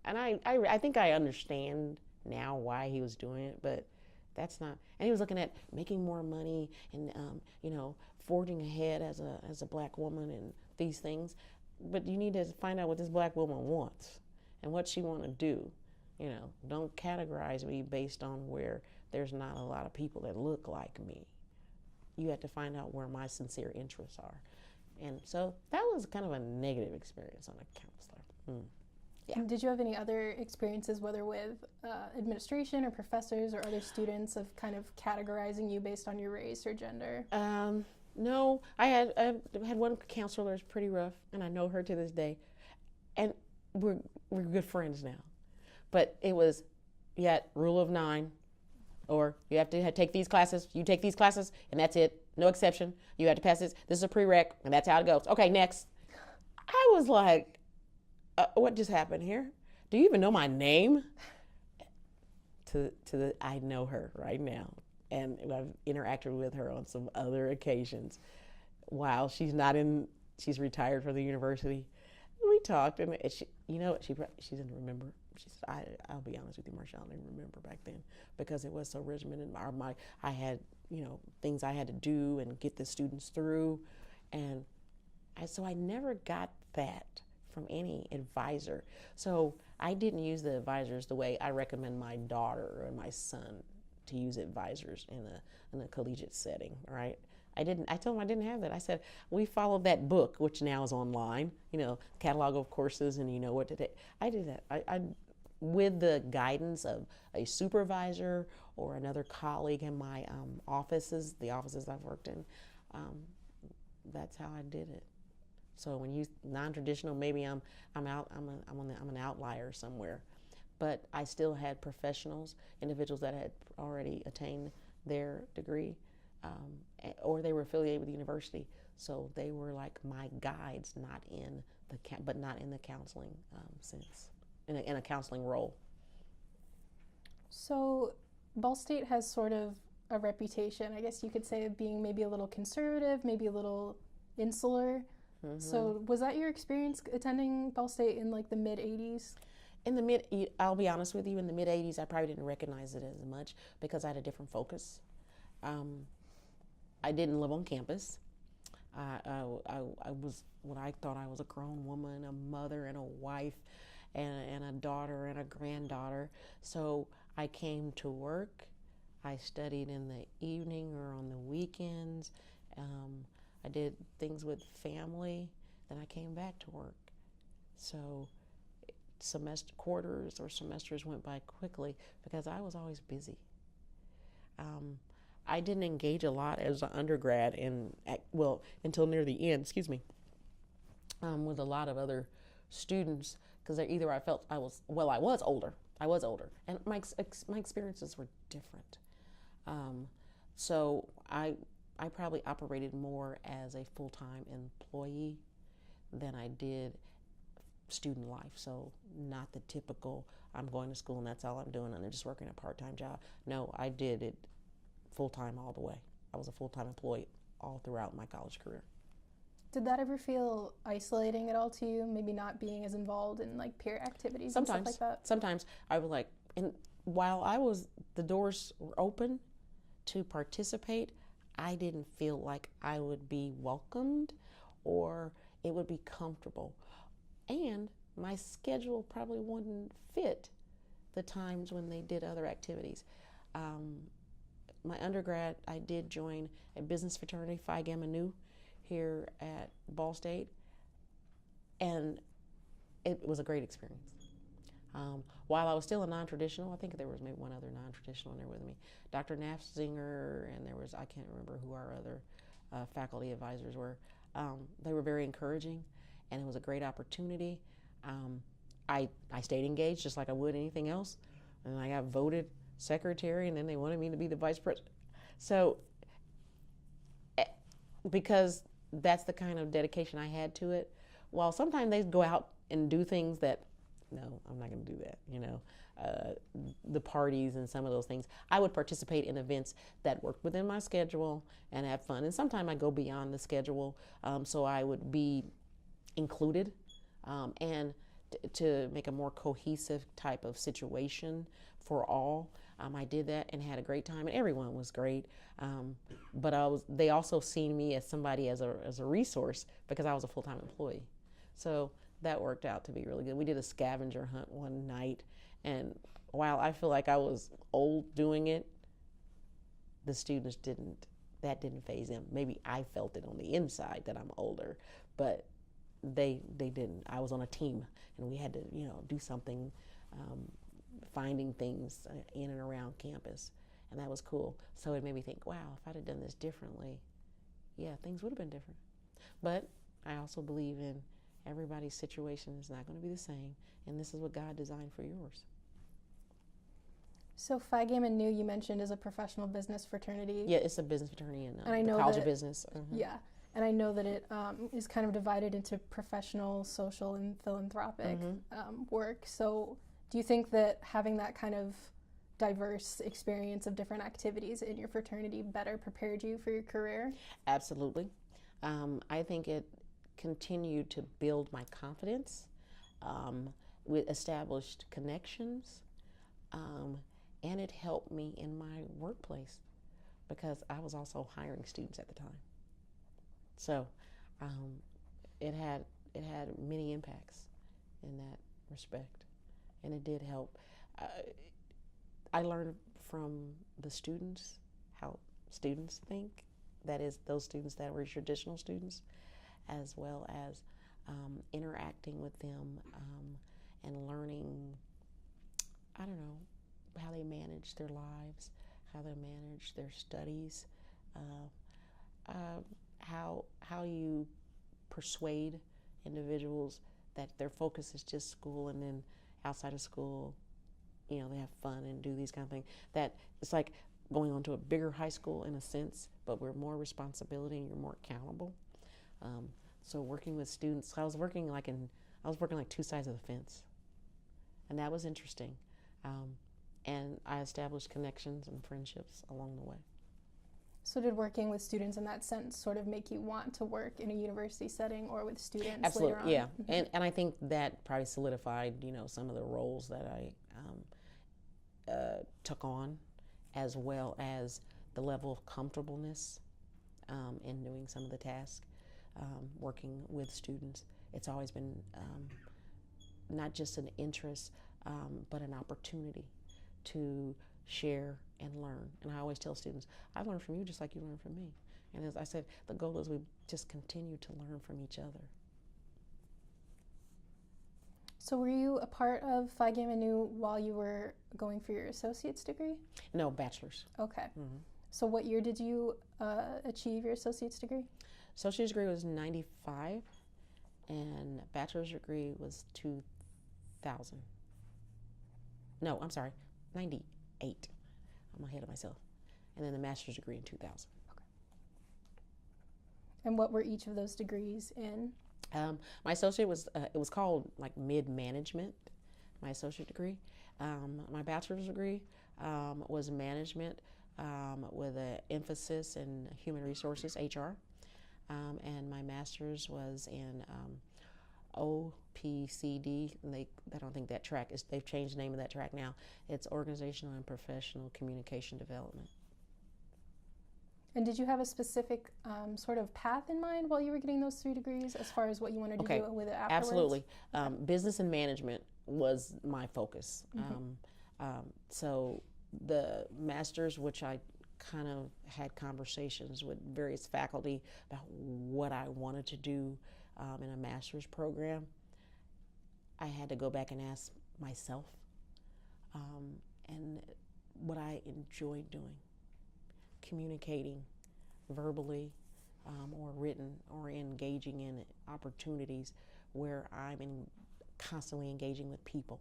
I think I understand now why he was doing it, but that's not. And he was looking at making more money and forging ahead as a black woman and these things. But you need to find out what this black woman wants and what she want to do. Don't categorize me based on where there's not a lot of people that look like me. You have to find out where my sincere interests are. And so that was kind of a negative experience on a counselor. Yeah. And did you have any other experiences, whether with administration or professors or other students, of kind of categorizing you based on your race or gender? No, I had one counselor that's pretty rough, and I know her to this day, and we're good friends now. But it was, rule of 9, or you have to take these classes. You take these classes, and that's it. No exception. You have to pass this. This is a prereq, and that's how it goes. Okay, next. I was like, what just happened here? Do you even know my name? I know her right now, and I've interacted with her on some other occasions. While she's retired from the university, we talked, and she didn't remember. She said, I'll be honest with you, Marchal, I didn't remember back then because it was so regimented. I had, things I had to do and get the students through, and so I never got that from any advisor. So I didn't use the advisors the way I recommend my daughter or my son to use advisors in a collegiate setting, right? I told them I didn't have that. I said, we followed that book, which now is online, catalog of courses, and what to take. I did that. I with the guidance of a supervisor or another colleague in my the offices I've worked in. That's how I did it. So when you non-traditional, maybe I'm an outlier somewhere, but I still had professionals, individuals that had already attained their degree, or they were affiliated with the university. So they were like my guides, not in the counseling sense, in a counseling role. So Ball State has sort of a reputation, I guess you could say, of being maybe a little conservative, maybe a little insular. Mm-hmm. So was that your experience attending Ball State in like the mid-'80s? I'll be honest with you, in the mid-'80s, I probably didn't recognize it as much because I had a different focus. I didn't live on campus. I was what I thought I was, a grown woman, a mother and a wife, and a daughter and a granddaughter. So I came to work. I studied in the evening or on the weekends. I did things with family. Then I came back to work. So quarters or semesters went by quickly because I was always busy. I didn't engage a lot as an undergrad until near the end, excuse me, with a lot of other students, because either I felt I was older, and my experiences were different. So I probably operated more as a full-time employee than I did student life. So not the typical, I'm going to school and that's all I'm doing and I'm just working a part-time job. No, I did it full-time all the way. I was a full-time employee all throughout my college career. Did that ever feel isolating at all to you? Maybe not being as involved in like peer activities Sometimes, and stuff like that? Sometimes I was like, and while the doors were open to participate, I didn't feel like I would be welcomed or it would be comfortable. And my schedule probably wouldn't fit the times when they did other activities. My undergrad, I did join a business fraternity, Phi Gamma Nu, here at Ball State, and it was a great experience. While I was still a non-traditional, I think there was maybe one other non-traditional in there with me, Dr. Nafzinger, and there was, I can't remember who our other faculty advisors were. They were very encouraging, and it was a great opportunity. I stayed engaged just like I would anything else, and I got voted secretary, and then they wanted me to be the vice president. So, because that's the kind of dedication I had to it, while sometimes they go out and do things that, no, I'm not going to do that, the parties and some of those things. I would participate in events that worked within my schedule and have fun. And sometimes I go beyond the schedule, so I would be included and to make a more cohesive type of situation for all. I did that and had a great time, and everyone was great. But they also seen me as somebody as a resource because I was a full-time employee. So that worked out to be really good. We did a scavenger hunt one night, and while I feel like I was old doing it, the students didn't faze them. Maybe I felt it on the inside that I'm older, but they didn't. I was on a team, and we had to, do something, finding things in and around campus, and that was cool. So it made me think, wow, if I'd have done this differently, yeah, things would have been different. But I also believe in everybody's situation is not going to be the same, and this is what God designed for yours. So Phi Gamma Nu, you mentioned, is a professional business fraternity. Yeah, it's a business fraternity in and I know the College of Business. Mm-hmm. Yeah, and I know that it is kind of divided into professional, social, and philanthropic work. So do you think that having that kind of diverse experience of different activities in your fraternity better prepared you for your career? Absolutely. I think it continued to build my confidence with established connections, and it helped me in my workplace because I was also hiring students at the time. So it had many impacts in that respect, and it did help. I learned from the students how students think, that is those students that were traditional students, as well as interacting with them and learning, how they manage their lives, how they manage their studies, how you persuade individuals that their focus is just school, and then outside of school, they have fun and do these kind of things. That it's like going on to a bigger high school in a sense, but we're more responsibility and you're more accountable. So working with students, I was working like two sides of the fence, and that was interesting. And I established connections and friendships along the way. So did working with students in that sense sort of make you want to work in a university setting or with students Absolutely, later on? Yeah. Mm-hmm. And I think that probably solidified, some of the roles that I took on, as well as the level of comfortableness in doing some of the tasks, working with students. It's always been not just an interest, but an opportunity to share and learn. And I always tell students, I learn from you just like you learn from me. And as I said, the goal is we just continue to learn from each other. So were you a part of Phi Gamma Nu while you were going for your associate's degree? No, bachelor's. Okay. Mm-hmm. So what year did you achieve your associate's degree? Associate's degree was 95, and bachelor's degree was 2000. No, I'm sorry, 98. I'm ahead of myself. And then the master's degree in 2000. Okay. And what were each of those degrees in? My associate was, it was called like mid-management, my associate degree. My bachelor's degree was management with an emphasis in human resources, HR. And my master's was in OPCD. I don't think that track is, they've changed the name of that track now. It's Organizational and Professional Communication Development. And did you have a specific sort of path in mind while you were getting those 3 degrees as far as what you wanted to do with it afterwards? Absolutely. Business and management was my focus. So the master's, which I kind of had conversations with various faculty about what I wanted to do in a master's program, I had to go back and ask myself and what I enjoyed doing. Communicating verbally or written, or engaging in opportunities where I'm constantly engaging with people.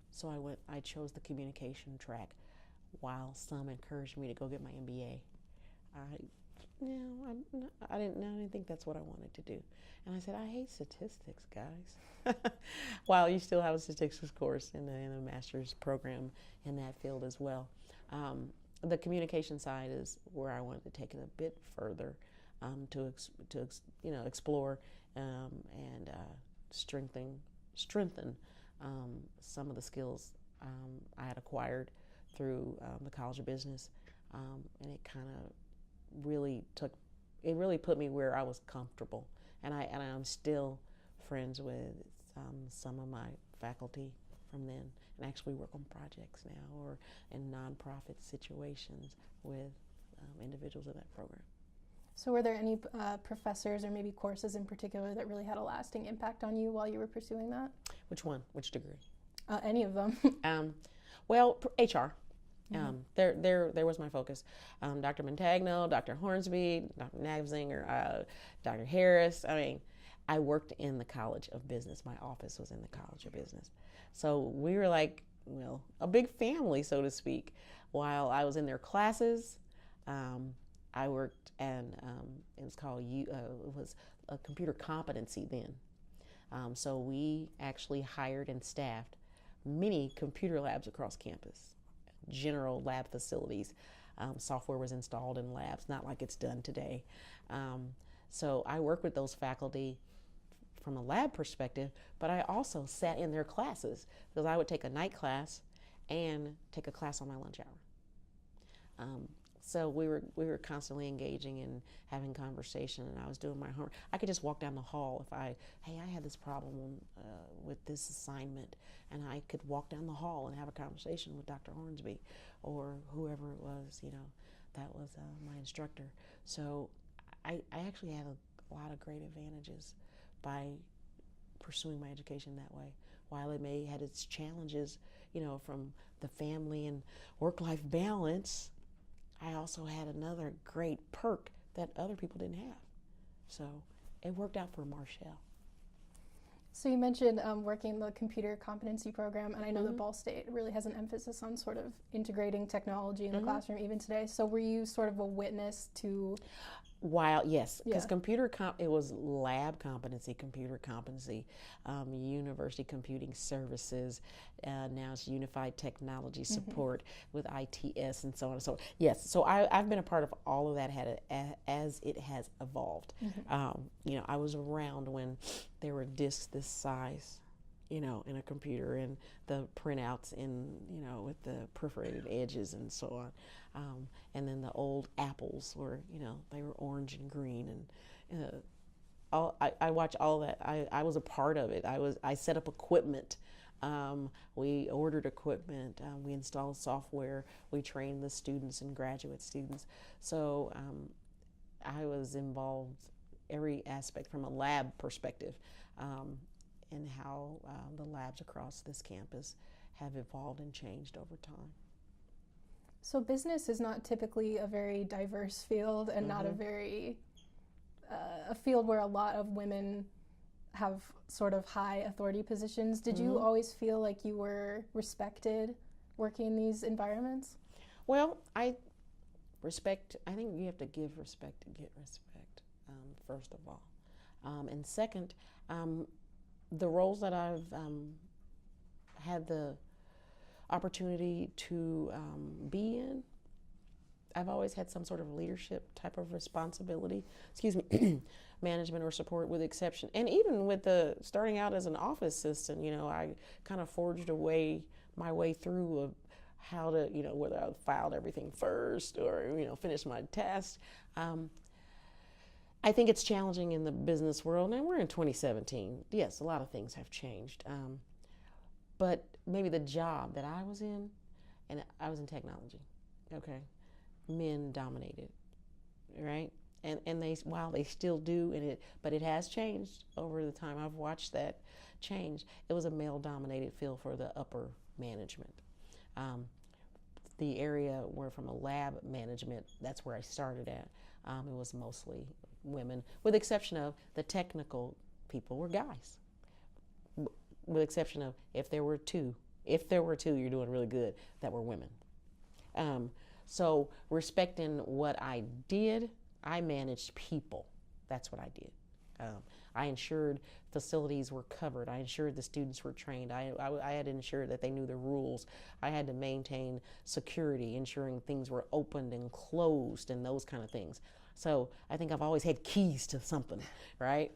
So I chose the communication track, while some encouraged me to go get my MBA. I didn't think that's what I wanted to do. And I said, I hate statistics, guys. While you still have a statistics course in the master's program in that field as well. The communication side is where I wanted to take it a bit further to explore and strengthen some of the skills I had acquired through the College of Business, and it kind of really put me where I was comfortable, and I'm still friends with some of my faculty from then, and actually work on projects now or in nonprofit situations with individuals in that program. So were there any professors or maybe courses in particular that really had a lasting impact on you while you were pursuing that? Which one? Which degree? Any of them. Well, HR. There was my focus. Dr. Montagno, Dr. Hornsby, Dr. Nagzinger, Dr. Harris. I mean, I worked in the College of Business. My office was in the College of Business. So we were like, well, a big family, so to speak. While I was in their classes, I worked and it was called, it was a computer competency then. So we actually hired and staffed many computer labs across campus, general lab facilities. Software was installed in labs, not like it's done today. So I worked with those faculty from a lab perspective, but I also sat in their classes because I would take a night class and take a class on my lunch hour. So we were constantly engaging and having conversation, and I was doing my homework. I could just walk down the hall if I had this problem with this assignment, and I could walk down the hall and have a conversation with Dr. Hornsby or whoever it was, that was my instructor. So I actually had a lot of great advantages by pursuing my education that way. While it may had its challenges, from the family and work-life balance, I also had another great perk that other people didn't have. So it worked out for Marchal. So you mentioned working the computer competency program, and I know that Ball State really has an emphasis on sort of integrating technology in the classroom even today. So were you sort of a witness to? Yes, because it was lab competency, computer competency, university computing services. Now it's unified technology support with ITS and so on and so on. Yes, so I've been a part of all of that as it has evolved. I was around when there were disks this size, in a computer, and the printouts with the perforated edges and so on. And then the old apples were, they were orange and green, and I watched all that. I was a part of it. I set up equipment. We ordered equipment. We installed software. We trained the students and graduate students. So I was involved every aspect from a lab perspective. And how the labs across this campus have evolved and changed over time. So business is not typically a very diverse field and not a very a field where a lot of women have sort of high authority positions. Did you always feel like you were respected working in these environments? Well, I think you have to give respect to get respect, first of all. And second, the roles that I've had the opportunity to be in, I've always had some sort of leadership type of responsibility, management or support, with exception. And even with starting out as an office assistant, I kind of forged my way through how to, whether I filed everything first or, finished my test. I think it's challenging in the business world, and we're in 2017. Yes, a lot of things have changed. But maybe the job that I was in, and I was in technology, okay? Men dominated, right? And while they still do, but it has changed over the time. I've watched that change. It was a male-dominated field for the upper management. The area where from a lab management, that's where I started at. It was mostly women, with the exception of the technical people were guys. With the exception of if there were two, you're doing really good, that were women. So respecting what I did, I managed people. That's what I did. I ensured facilities were covered. I ensured the students were trained. I had to ensure that they knew the rules. I had to maintain security, ensuring things were opened and closed and those kind of things. So I think I've always had keys to something, right?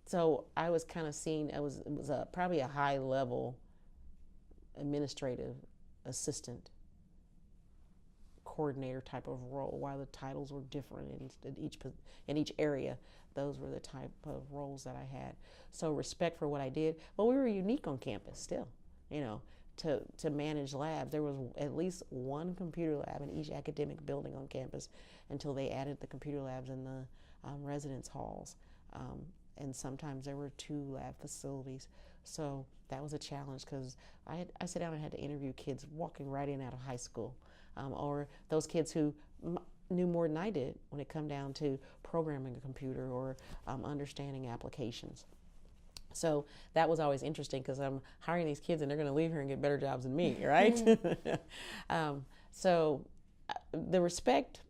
So I was kind of seen, it was probably a high level administrative assistant coordinator type of role, while the titles were different in each area. Those were the type of roles that I had. So respect for what I did. Well, we were unique on campus still, to manage labs. There was at least one computer lab in each academic building on campus until they added the computer labs in the residence halls. And sometimes there were 2 lab facilities. So that was a challenge, because I sat down and had to interview kids walking right in out of high school, or those kids who knew more than I did when it come down to programming a computer or understanding applications. So that was always interesting, because I'm hiring these kids and they're going to leave here and get better jobs than me, right? So the respect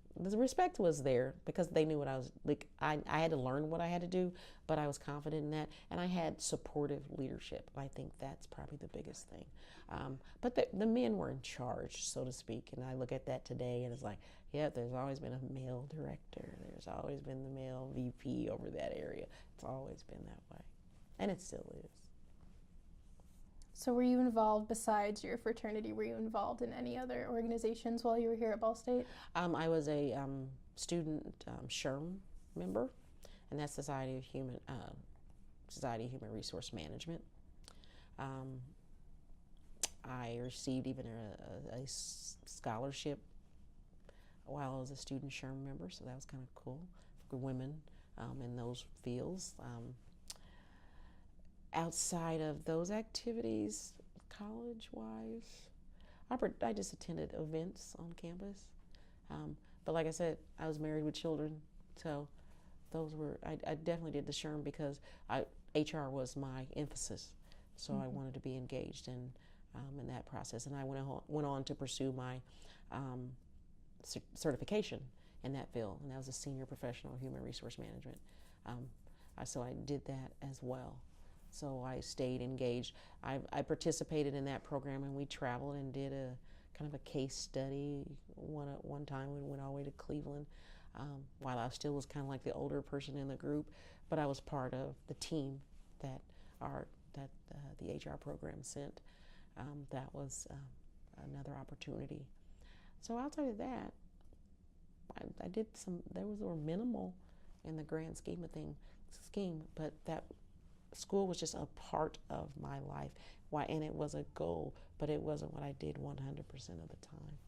was there, because they knew what I was like. I had to learn what I had to do, but I was confident in that, and I had supportive leadership. I think that's probably the biggest thing. But the men were in charge, so to speak, and I look at that today and it's like, yeah, there's always been a male director. There's always been the male VP over that area. It's always been that way, and it still is. So were you involved, besides your fraternity, were you involved in any other organizations while you were here at Ball State? I was a student SHRM member, and that's Society of Human Resource Management. I received even a scholarship while I was a student SHRM member, so that was kind of cool for women in those fields. Outside of those activities, college-wise, I just attended events on campus. But like I said, I was married with children, so those were, I definitely did the SHRM because HR was my emphasis. So I wanted to be engaged in that process. And I went on to pursue my certification in that field, and that was a senior professional human resource management. So I did that as well. So I stayed engaged. I participated in that program, and we traveled and did a kind of a case study. One time we went all the way to Cleveland, while I still was kind of like the older person in the group, but I was part of the team that the HR program sent. That was another opportunity. So outside of that, I did were minimal in the grand scheme of things, but that school was just a part of my life. And it was a goal, but it wasn't what I did 100% of the time.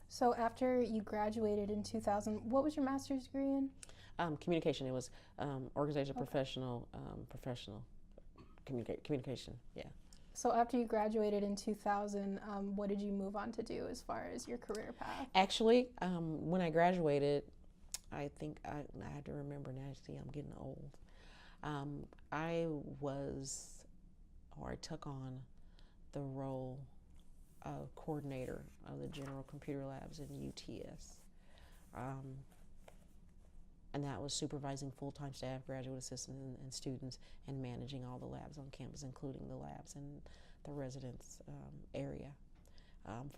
So after you graduated in 2000, what was your master's degree in? Communication. It was organizational, professional communication. Yeah. So after you graduated in 2000, what did you move on to do as far as your career path? Actually, when I graduated, I think I had to remember now. See, I'm getting old. I took on the role of coordinator of the General Computer Labs in UTS. And that was supervising full-time staff, graduate assistants, and students, and managing all the labs on campus, including the labs in the residence area.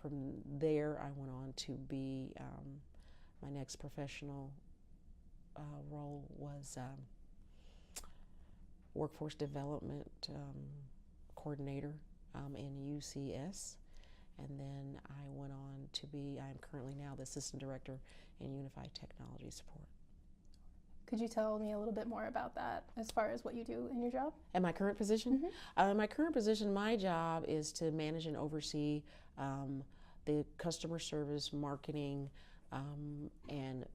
From there, I went on to be, my next professional role was workforce development coordinator in UCS. And then I went on to be, I'm currently now the assistant director in Unified Technology Support. Could you tell me a little bit more about that as far as what you do in your job? In my current position? Mm-hmm. In my current position, my job is to manage and oversee the customer service, marketing, and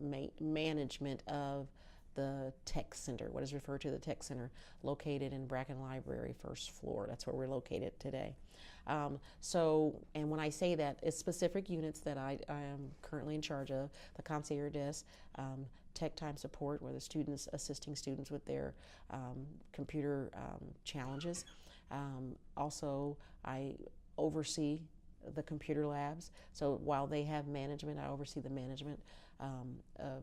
management of the tech center, what is referred to as the tech center, located in Bracken Library, first floor. That's where we're located today. And when I say that, it's specific units that I am currently in charge of: the concierge desk, tech time support, where the students assisting students with their computer challenges. Also, I oversee the computer labs. So while they have management, I oversee the management of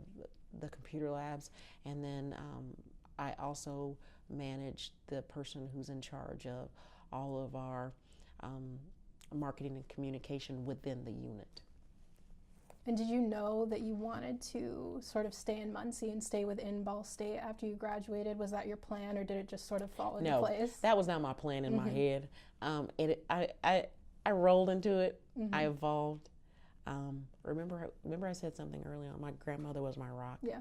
the computer labs. And then I also manage the person who's in charge of all of our marketing and communication within the unit. And did you know that you wanted to sort of stay in Muncie and stay within Ball State after you graduated? Was that your plan, or did it just sort of fall into place? No, that was not my plan in my head. I rolled into it. I evolved. Remember I said something early on, my grandmother was my rock. Yeah.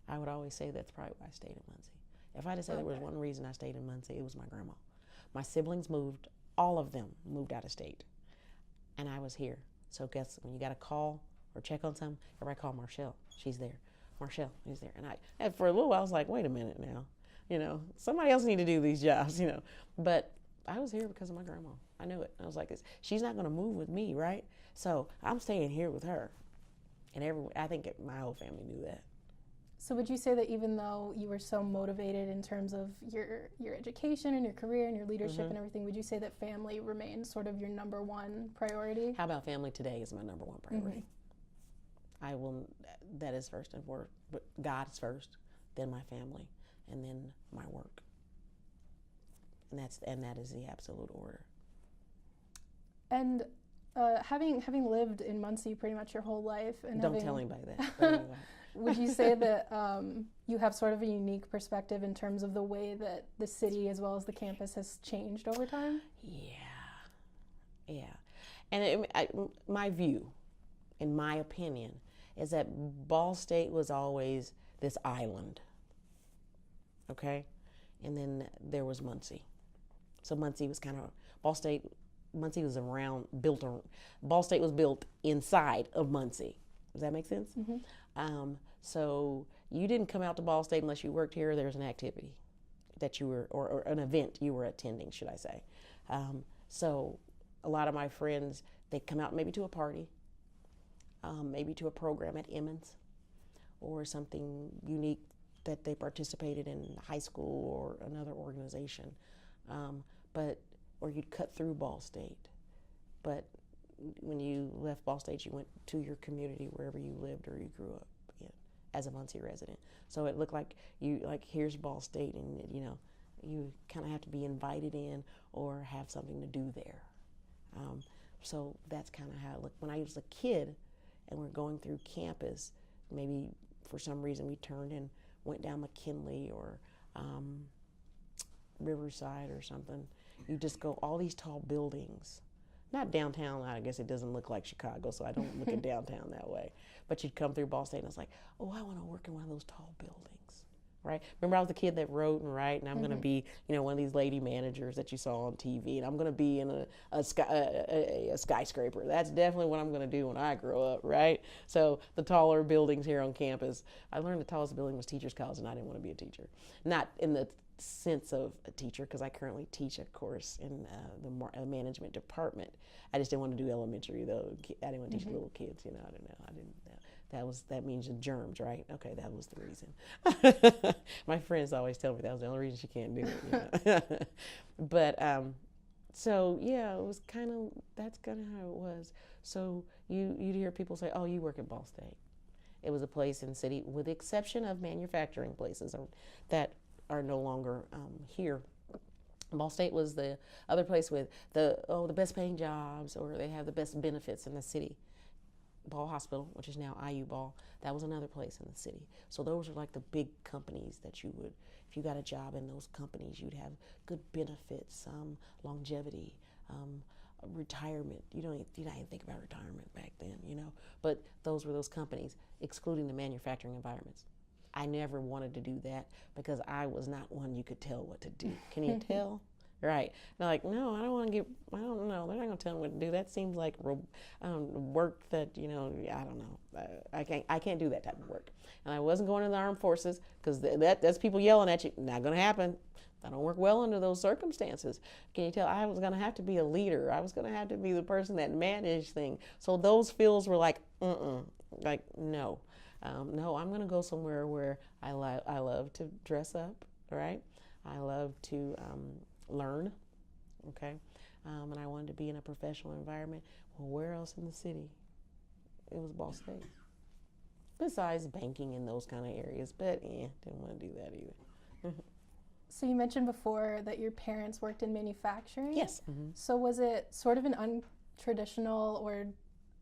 I would always say that's probably why I stayed in Muncie. If I had to say there was one reason I stayed in Muncie, it was my grandma. My siblings moved, all of them moved out of state. And I was here. So guess when you got a call or check on something, everybody call Marchal. She's there. Marchal, he's there. And for a little while I was like, wait a minute now. Somebody else need to do these jobs, But I was here because of my grandma. I knew it. I was like, she's not going to move with me, right? So I'm staying here with her. And I think my whole family knew that. So would you say that even though you were so motivated in terms of your education and your career and your leadership and everything, would you say that family remains sort of your number one priority? How about family today is my number one priority? That is first and foremost, but God is first, then my family, and then my work. And that is the absolute order. And having lived in Muncie pretty much your whole life, and don't tell anybody that. Would you say that you have sort of a unique perspective in terms of the way that the city as well as the campus has changed over time? Yeah. And my view, in my opinion, is that Ball State was always this island, okay? And then there was Muncie. So Muncie was kind of, Muncie was Ball State was built inside of Muncie. Does that make sense? So you didn't come out to Ball State unless you worked here. There's an activity that you were, or an event you were attending, should I say. So a lot of my friends, they come out maybe to a party, maybe to a program at Emmons, or something unique that they participated in high school or another organization. Or you'd cut through Ball State. But when you left Ball State, you went to your community, wherever you lived or you grew up in, as a Muncie resident. So it looked like here's Ball State, and you kind of have to be invited in or have something to do there. So that's kind of how it looked. When I was a kid and we're going through campus, maybe for some reason we turned and went down McKinley or Riverside or something, you just go all these tall buildings. Not downtown, I guess it doesn't look like Chicago, so I don't look at downtown that way. But you'd come through Ball State and it's like, oh, I want to work in one of those tall buildings, right? Remember, I was the kid that wrote and write, and I'm going to be, one of these lady managers that you saw on TV, and I'm going to be in a skyscraper. That's definitely what I'm going to do when I grow up, right? So the taller buildings here on campus, I learned the tallest building was Teachers College, and I didn't want to be a teacher. Not in the sense of a teacher, because I currently teach a course in the management department. I just didn't want to do elementary, though. I didn't want to teach little kids, I didn't know. That means germs, right? Okay, that was the reason. My friends always tell me that was the only reason she can't do it. But so yeah, it was that's kind of how it was. So you'd hear people say, "Oh, you work at Ball State." It was a place in the city, with the exception of manufacturing places that are no longer here. Ball State was the other place with the best paying jobs, or they have the best benefits in the city. Ball Hospital, which is now IU Ball, that was another place in the city. So those are like the big companies that you would, if you got a job in those companies, you'd have good benefits, longevity, retirement. You didn't even think about retirement back then, But those were those companies, excluding the manufacturing environments. I never wanted to do that because I was not one you could tell what to do. Can you tell? Right. They're like, no, I don't know. They're not going to tell me what to do. That seems like work that, I don't know. I can't do that type of work. And I wasn't going to the armed forces because that's people yelling at you. Not going to happen. I don't work well under those circumstances. Can you tell? I was going to have to be a leader. I was going to have to be the person that managed things. So those fields were like, like, no. No, I'm going to go somewhere where I love to dress up, right? I love to learn, okay? And I wanted to be in a professional environment. Well, where else in the city? It was Ball State. Besides banking in those kind of areas, but didn't want to do that either. So you mentioned before that your parents worked in manufacturing? Yes. So was it sort of an untraditional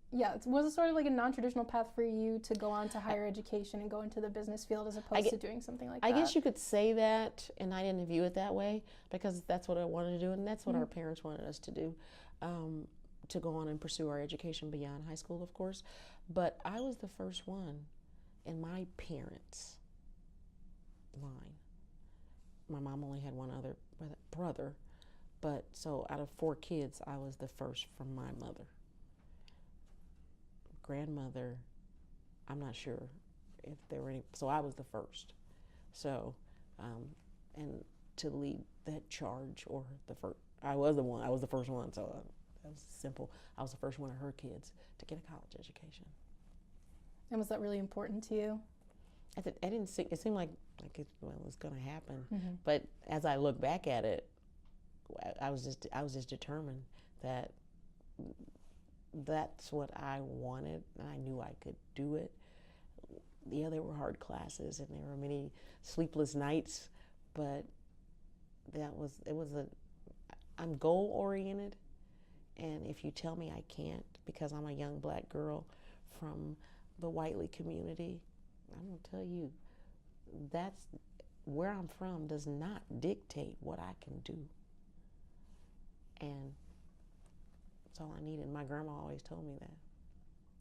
was it sort of like a non-traditional path for you to go on to higher education and go into the business field as opposed to doing something like that? I guess you could say that, and I didn't view it that way because that's what I wanted to do, and that's what our parents wanted us to do, to go on and pursue our education beyond high school, of course. But I was the first one in my parents' line. My mom only had one other brother, but so out of 4 kids, I was the first from my mother. Grandmother, I'm not sure if there were any, so I was the first. So, and to lead that charge, or the first, I was the first one, so that was simple. I was the first one of her kids to get a college education. And was that really important to you? It seemed like it was going to happen, but as I look back at it, I was just determined that that's what I wanted, and I knew I could do it. Yeah, there were hard classes, and there were many sleepless nights, but I'm goal oriented, and if you tell me I can't, because I'm a young black girl from the Whiteley community, I'm going to tell you, that's where I'm from does not dictate what I can do. And that's all I needed. My grandma always told me that.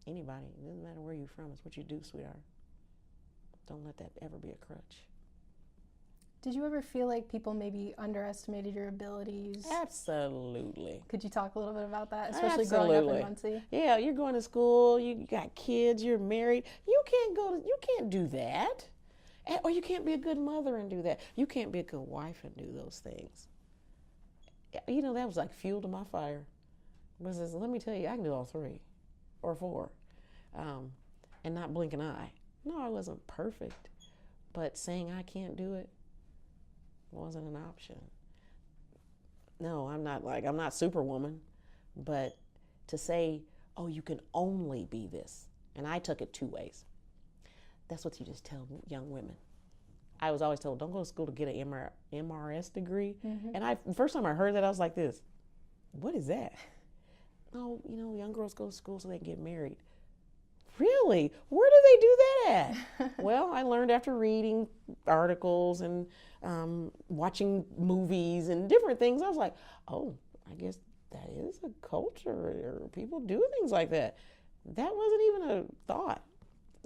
Anybody, it doesn't matter where you're from, it's what you do, sweetheart. Don't let that ever be a crutch. Did you ever feel like people maybe underestimated your abilities? Absolutely. Could you talk a little bit about that, especially growing up in Muncie? Yeah, you're going to school, you got kids, you're married. You can't do that. Or you can't be a good mother and do that. You can't be a good wife and do those things. That was like fuel to my fire. Because let me tell you, I can do all 3 or 4 and not blink an eye. No, I wasn't perfect, but saying I can't do it wasn't an option. No, I'm not Superwoman, but to say, oh, you can only be this, and I took it 2 ways. That's what you just tell young women. I was always told, don't go to school to get an MRS degree. And the first time I heard that, I was like this, what is that? No, young girls go to school so they can get married. Really? Where do they do that at? Well, I learned after reading articles and watching movies and different things. I was like, oh, I guess that is a culture, or people do things like that. That wasn't even a thought.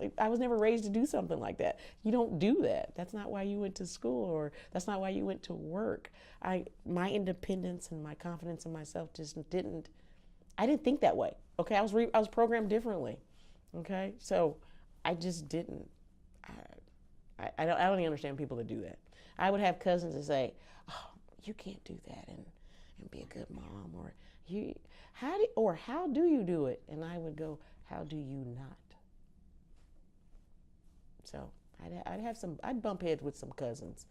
Like, I was never raised to do something like that. You don't do that. That's not why you went to school, or that's not why you went to work. My independence and my confidence in myself just didn't. I didn't think that way. Okay, I was programmed differently. Okay, so I just didn't. I don't even understand people that do that. I would have cousins that say, "Oh, you can't do that and be a good mom," or how do you do it? And I would go, "How do you not?" So I'd bump heads with some cousins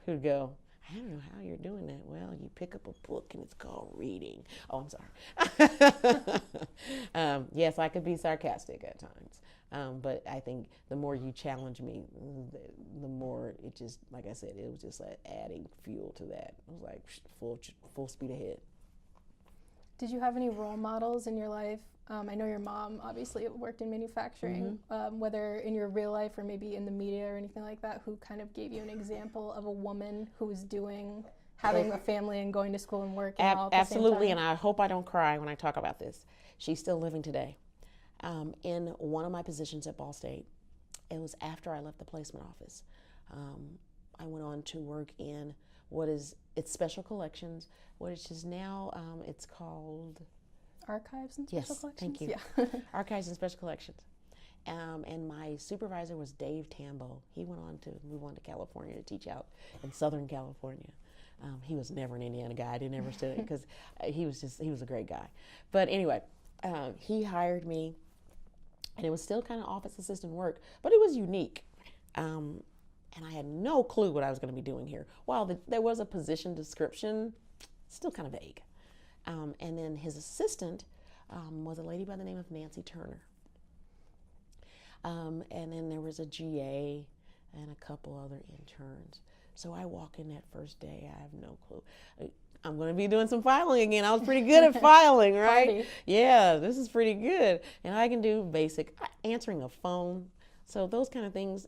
who'd go, "I don't know how you're doing that." Well, you pick up a book and it's called reading. Oh, I'm sorry. Yes, I could be sarcastic at times. But I think the more you challenge me, the more it just, like I said, it was just like adding fuel to that. It was like full speed ahead. Did you have any role models in your life? I know your mom obviously worked in manufacturing, whether in your real life or maybe in the media or anything like that, who kind of gave you an example of a woman who was having a family and going to school and working all at the Absolutely, same time? and I hope I don't cry when I talk about this. She's still living today. In one of my positions at Ball State, it was after I left the placement office. I went on to work in it's special collections, which is now, it's called Archives and special collections? Thank you. Yeah. Archives and special collections. And my supervisor was Dave Tambo. He went on to move on to California to teach out in Southern California. He was never an Indiana guy. I didn't ever study because he was a great guy. But anyway, he hired me, and it was still kind of office assistant work, but it was unique. And I had no clue what I was going to be doing here. While there was a position description, still kind of vague. And then his assistant was a lady by the name of Nancy Turner. And then there was a GA and a couple other interns. So I walk in that first day, I have no clue. I'm going to be doing some filing again. I was pretty good at filing, right? Party. Yeah, this is pretty good. And I can do basic answering a phone. So those kind of things,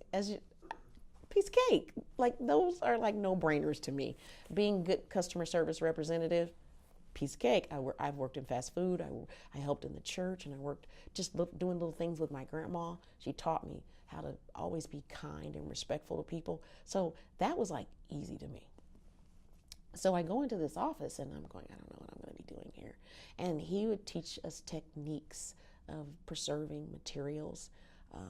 piece of cake. Like, those are like no-brainers to me. Being good customer service representative, piece of cake. I've worked in fast food. I helped in the church, and I worked just doing little things with my grandma. She taught me how to always be kind and respectful to people. So that was like easy to me. So I go into this office and I'm going, I don't know what I'm going to be doing here. And he would teach us techniques of preserving materials.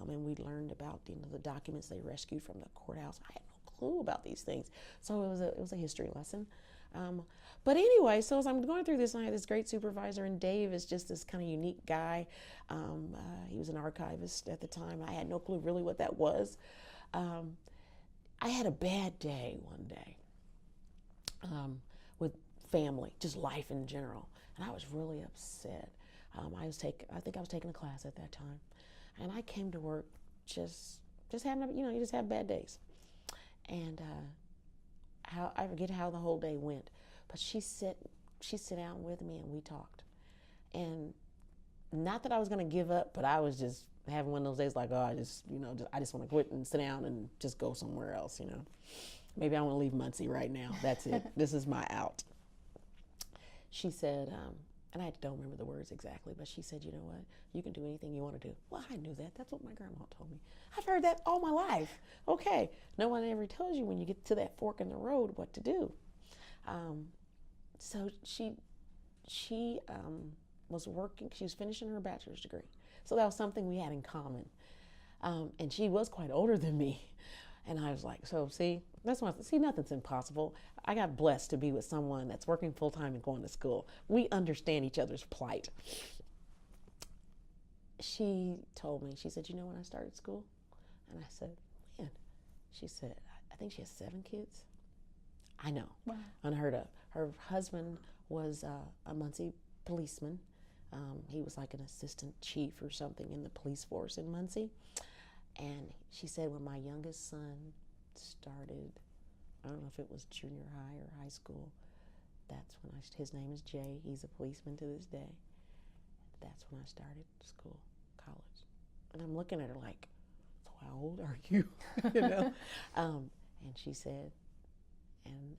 And we learned about the documents they rescued from the courthouse. I had no clue about these things. So it was a history lesson. But anyway, so as I'm going through this, I had this great supervisor, and Dave is just this kind of unique guy. He was an archivist at the time. I had no clue really what that was. I had a bad day one day with family, just life in general, and I was really upset. I think I was taking a class at that time, and I came to work just having, you just have bad days, and I forget how the whole day went, but she sit down with me and we talked, and not that I was going to give up, but I was just having one of those days like, oh, I just want to quit and sit down and just go somewhere else, Maybe I want to leave Muncie right now. That's it. This is my out. She said, and I don't remember the words exactly, but she said, you know what? You can do anything you want to do. Well, I knew that. That's what my grandma told me. I've heard that all my life. Okay. No one ever tells you when you get to that fork in the road what to do. So she was working. She was finishing her bachelor's degree. So that was something we had in common. And she was quite older than me. And I was like, so see, nothing's impossible. I got blessed to be with someone that's working full time and going to school. We understand each other's plight. She told me, she said, you know when I started school? And I said, when? She said, I think she has 7 kids. I know. Wow. Unheard of. Her husband was a Muncie policeman. He was like an assistant chief or something in the police force in Muncie. And she said when my youngest son started, I don't know if it was junior high or high school, that's when his name is Jay, he's a policeman to this day. That's when I started school, college. And I'm looking at her like, so how old are you? And she said, and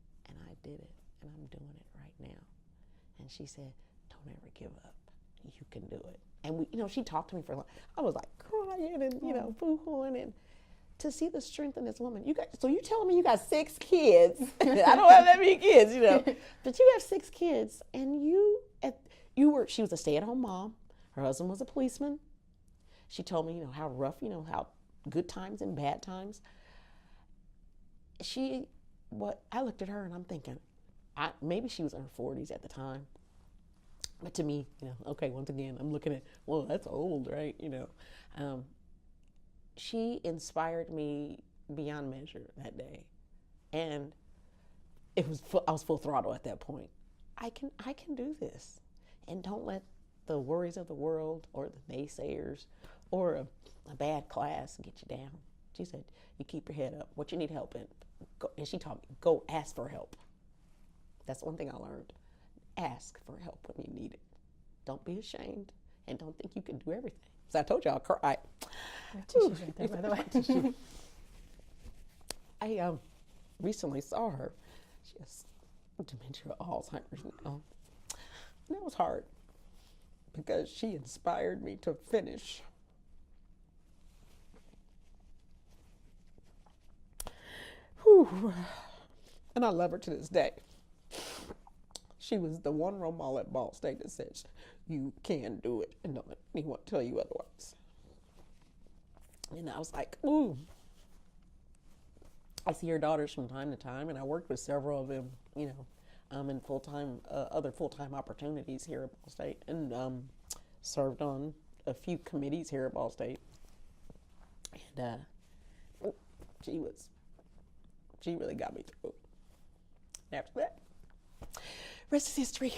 I did it, and I'm doing it right now. And she said, don't ever give up. You can do it. And we, she talked to me for I was like crying and, boo-hooing, and to see the strength in this woman. So you telling me you got 6 kids. I don't have that many kids, but you have 6 kids, and she was a stay-at-home mom. Her husband was a policeman. She told me, how rough, how good times and bad times. I looked at her and I'm thinking, maybe she was in her 40s at the time. But to me, okay, once again, I'm looking at, well, that's old, right? She inspired me beyond measure that day. And I was full throttle at that point. I can do this. And don't let the worries of the world or the naysayers or a bad class get you down. She said, you keep your head up. What you need help in, go. And she taught me, go ask for help. That's one thing I learned. Ask for help when you need it. Don't be ashamed, and don't think you can do everything. So I told you I'll cry. Tissues right there, by the way. I recently saw her. She has dementia, Alzheimer's now. And it was hard because she inspired me to finish. Whew. And I love her to this day. She was the one role model at Ball State that says, you can do it, and don't let anyone tell you otherwise. And I was like, ooh. I see her daughters from time to time, and I worked with several of them, in other full-time opportunities here at Ball State, and served on a few committees here at Ball State. And she really got me through. And after that, rest is history.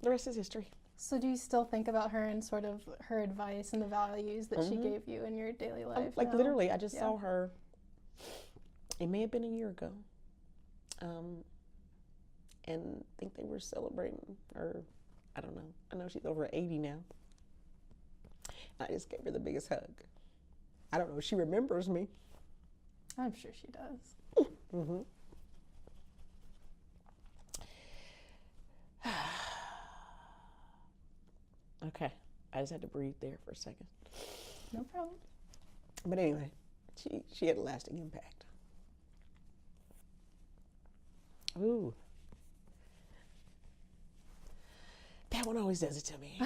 The rest is history. So do you still think about her and sort of her advice and the values that she gave you in your daily life? Literally, I just saw her, it may have been a year ago, and I think they were celebrating her, I don't know. I know she's over 80 now. I just gave her the biggest hug. I don't know if she remembers me. I'm sure she does. Mm-hmm. Okay, I just had to breathe there for a second. No problem. But anyway, she had a lasting impact. Ooh. That one always does it to me.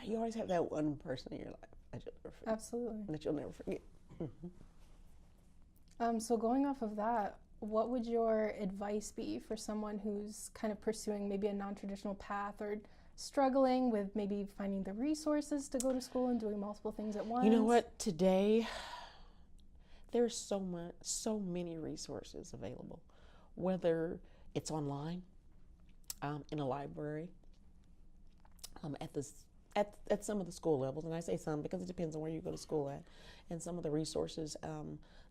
You always have that one person in your life that you'll never forget. Absolutely. That you'll never forget. Mm-hmm. So going off of that, what would your advice be for someone who's kind of pursuing maybe a non-traditional path or struggling with maybe finding the resources to go to school and doing multiple things at once? You know what? Today, there's so many resources available, whether it's online, in a library, at some of the school levels, and I say some because it depends on where you go to school at, and some of the resources,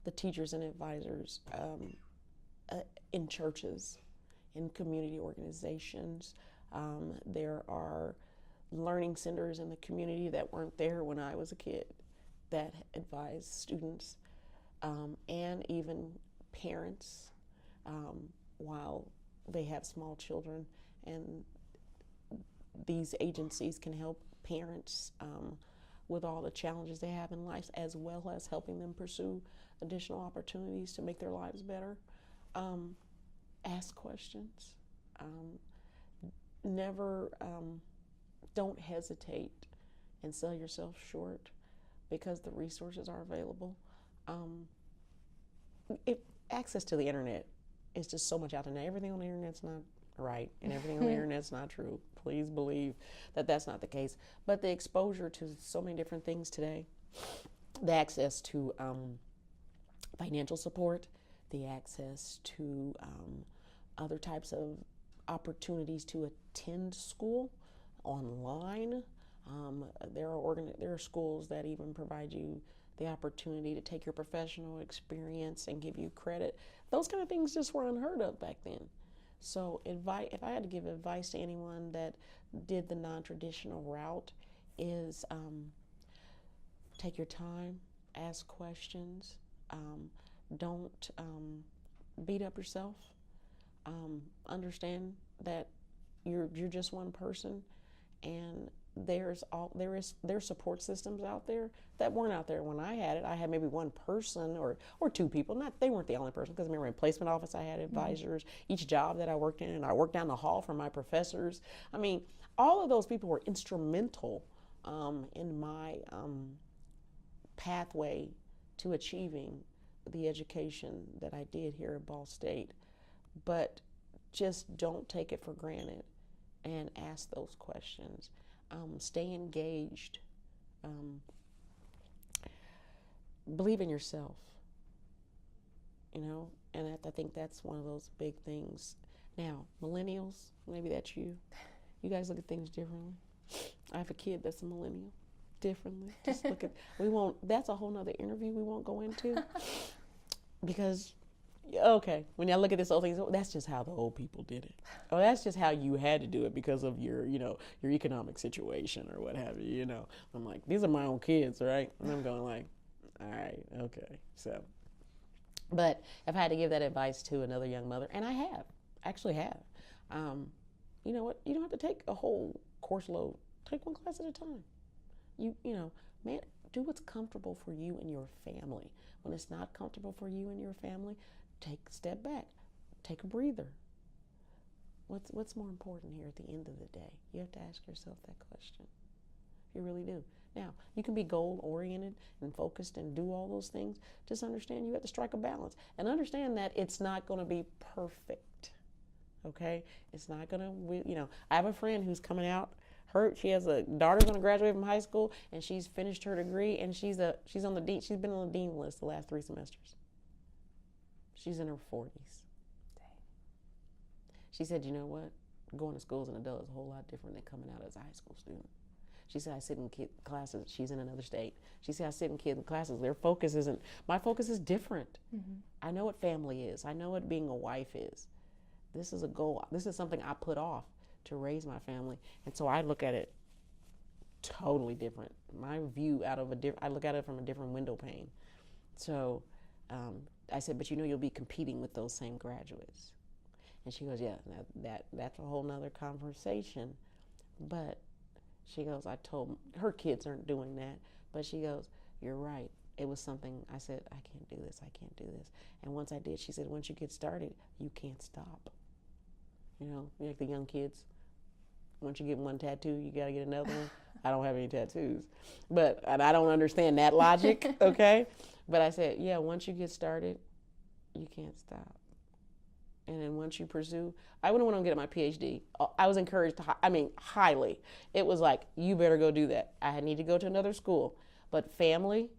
the teachers and advisors in churches, in community organizations. There are learning centers in the community that weren't there when I was a kid that advise students and even parents while they have small children. And these agencies can help parents with all the challenges they have in life, as well as helping them pursue additional opportunities to make their lives better. Ask questions. Never, don't hesitate and sell yourself short because the resources are available. Access to the internet is just so much out there now. Everything on the internet's not right, and everything on the internet's not true. Please believe that that's not the case. But the exposure to so many different things today, the access to financial support, the access to other types of opportunities to attend school online. There are schools that even provide you the opportunity to take your professional experience and give you credit. Those kind of things just were unheard of back then. So if I had to give advice to anyone that did the non-traditional route, is take your time, ask questions, don't beat up yourself. Understand that you're just one person, and there's support systems out there that weren't out there when I had it. I had maybe one person or two people. They weren't the only person, because remember in placement office I had advisors. Each job that I worked in, and I worked down the hall from my professors. I mean, all of those people were instrumental in my pathway to achieving the education that I did here at Ball State. But just don't take it for granted and ask those questions. Stay engaged. Believe in yourself, and I think that's one of those big things. Now, millennials, maybe that's you. You guys look at things differently. I have a kid that's a millennial, differently. Just look at, that's a whole nother interview we won't go into, because okay, when I look at this old thing, that's just how the old people did it. Oh, that's just how you had to do it because of your economic situation or what have you, I'm like, these are my own kids, right? And I'm going like, all right, okay. So, but if I had to give that advice to another young mother, and I actually have, you know what? You don't have to take a whole course load. Take one class at a time. Man, do what's comfortable for you and your family. When it's not comfortable for you and your family, take a step back, take a breather. What's more important here at the end of the day? You have to ask yourself that question. You really do. Now, you can be goal-oriented and focused and do all those things. Just understand you have to strike a balance. And understand that it's not going to be perfect, okay? It's not going to, I have a friend who's coming out. She has a daughter going to graduate from high school, and she's finished her degree, and she's been on the dean list the last 3 semesters. She's in her 40s. Dang. She said, you know what? Going to school as an adult is a whole lot different than coming out as a high school student. She said, I sit in classes. She's in another state. She said, I sit in kids' classes. My focus is different. Mm-hmm. I know what family is. I know what being a wife is. This is a goal. This is something I put off to raise my family. And so I look at it totally different. My view I look at it from a different window pane. So I said, but you'll be competing with those same graduates. And she goes, yeah, that's a whole nother conversation. But she goes, her kids aren't doing that. But she goes, you're right. It was something, I said, I can't do this. And once I did, she said, once you get started, you can't stop. Like the young kids, once you get one tattoo, you got to get another one. I don't have any tattoos, and I don't understand that logic, okay? But I said, yeah, once you get started, you can't stop. And then once you pursue, I wouldn't want to get my PhD. I was encouraged highly. It was like, you better go do that. I need to go to another school. But family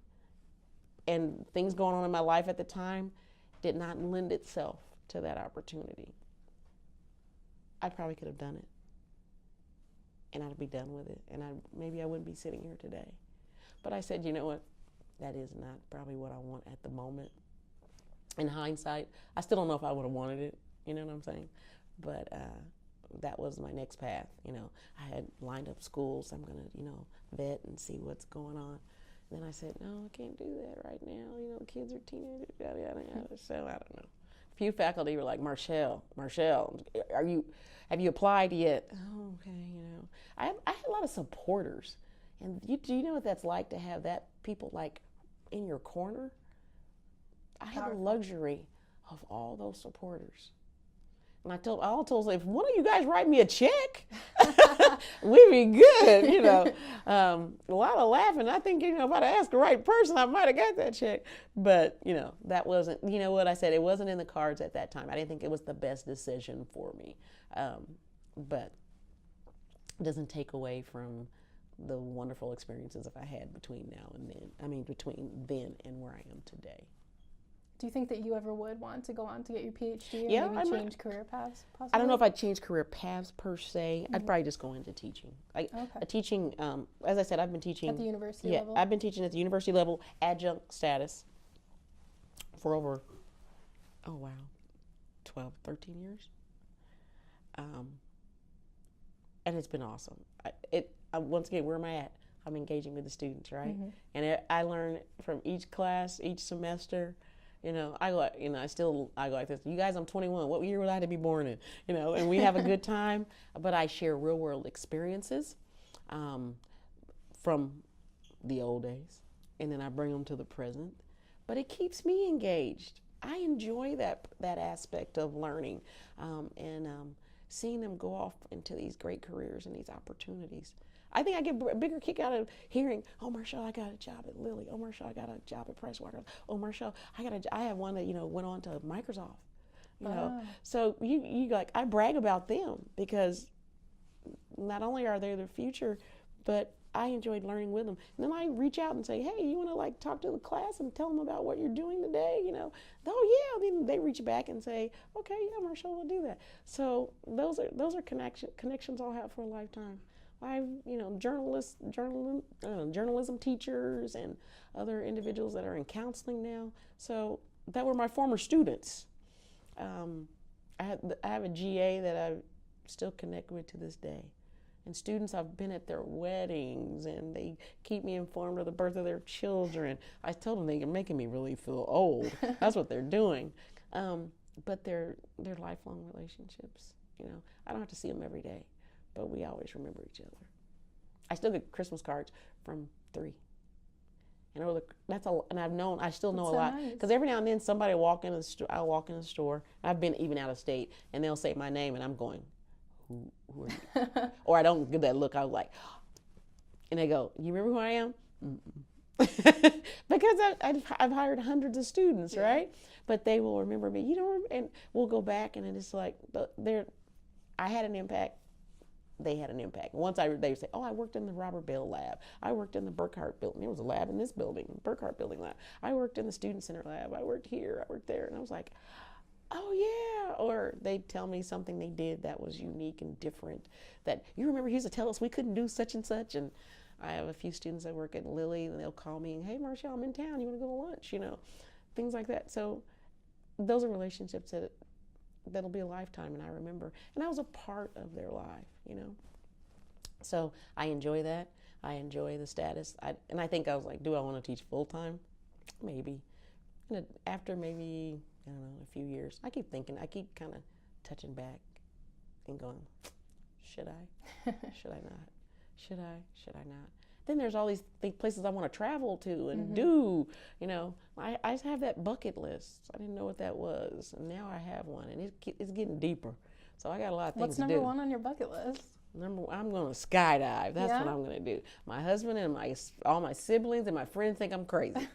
and things going on in my life at the time did not lend itself to that opportunity. I probably could have done it. And I'd be done with it. And maybe I wouldn't be sitting here today. But I said, you know what? That is not probably what I want at the moment. In hindsight, I still don't know if I would have wanted it. You know what I'm saying? But that was my next path. I had lined up schools. I'm going to, vet and see what's going on. And then I said, no, I can't do that right now. Kids are teenagers, yada, yada, yada. So I don't know. A few faculty were like, Marchal, have you applied yet? Oh, okay, I had a lot of supporters. And do you know what that's like to have that people like in your corner? I had the luxury of all those supporters. And I told them, if one of you guys write me a check, we'd be good, A lot of laughing. I think, if I'd asked the right person, I might have got that check. But, that wasn't, what I said, it wasn't in the cards at that time. I didn't think it was the best decision for me. But it doesn't take away from the wonderful experiences I had between now and then. Between then and where I am today. Do you think that you ever would want to go on to get your PhD or maybe change career paths possibly? I don't know if I'd change career paths per se. Mm-hmm. I'd probably just go into teaching. Teaching, as I said, I've been teaching. At the university level? Yeah, I've been teaching at the university level, adjunct status, for over, 12, 13 years. And it's been awesome. Once again, where am I at? I'm engaging with the students, right? Mm-hmm. And I learn from each class, each semester. I go like this. You guys, I'm 21. What year would I have to be born in? And we have a good time. But I share real world experiences. from the old days, and then I bring them to the present. But it keeps me engaged. I enjoy that aspect of learning, and seeing them go off into these great careers and these opportunities. I think I get a bigger kick out of hearing, "Oh, Marchal, I got a job at Lilly. Oh, Marchal, I got a job at Pricewaterhouse. Oh, Marchal, I have one that went on to Microsoft." So you like, I brag about them because not only are they the future, but I enjoyed learning with them. And then I reach out and say, "Hey, you want to like talk to the class and tell them about what you're doing today?" Oh yeah. Then they reach back and say, "Okay, yeah, Marchal, we'll do that." So those are connections I'll have for a lifetime. Journalism teachers and other individuals that are in counseling now. So that were my former students. I have a GA that I still connect with to this day. And students, I've been at their weddings, and they keep me informed of the birth of their children. I told them they're making me really feel old. That's what they're doing. But they're lifelong relationships. I don't have to see them every day, but we always remember each other. I still get Christmas cards from 3. And I still know a lot. Because every now and then somebody will walk in I'll walk in the store. I've been even out of state, and they'll say my name, and I'm going, who are you? Or I don't get that look. I was like, and they go, "You remember who I am?" Because I've hired hundreds of students, right? But they will remember me. And we'll go back, and it's like I had an impact. They had an impact. Once they say, "Oh, I worked in the Robert Bell lab. I worked in the Burkhart building. There was a lab in this building, Burkhart building lab. I worked in the Student Center lab. I worked here. I worked there." And I was like, "Oh yeah." Or they tell me something they did that was unique and different. That, "You remember he used to tell us we couldn't do such and such." And I have a few students that work at Lilly, and they'll call me, "Hey, Marchal, I'm in town. You want to go to lunch?" Things like that. So those are relationships that'll be a lifetime, and I remember. And I was a part of their life, So I enjoy that. I enjoy the status. And I think I was like, do I want to teach full time? Maybe. And after maybe, I don't know, a few years, I keep thinking, I keep kind of touching back and going, should I? Should I not? Should I not? Then there's all these places I want to travel to and do. I just have that bucket list. I didn't know what that was, and now I have one, and it's getting deeper. So I got a lot of things to do. What's number 1 on your bucket list? I'm going to skydive. That's what I'm going to do. My husband and all my siblings and my friends think I'm crazy.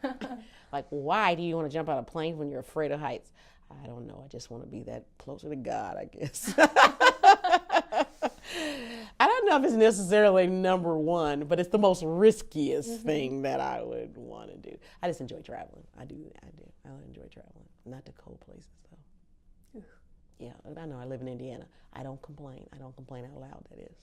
Like, why do you want to jump out of planes when you're afraid of heights? I don't know. I just want to be that closer to God, I guess. I don't know if it's necessarily number 1, but it's the most riskiest thing that I would want to do. I just enjoy traveling. I do. I enjoy traveling. Not to cold places, though. Yeah, I know. I live in Indiana. I don't complain. I don't complain out loud, that is.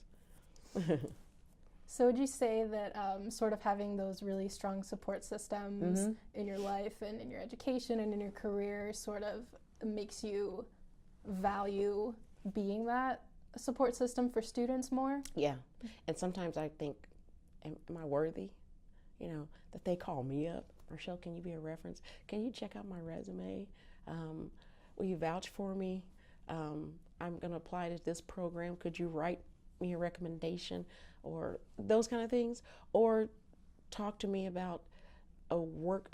So would you say that sort of having those really strong support systems in your life and in your education and in your career sort of makes you value being that support system for students more? Yeah. And sometimes I think, am I worthy? That they call me up. "Marchal, can you be a reference? Can you check out my resume? Will you vouch for me? I'm going to apply to this program. Could you write me a recommendation?" Or those kind of things. Or talk to me about a work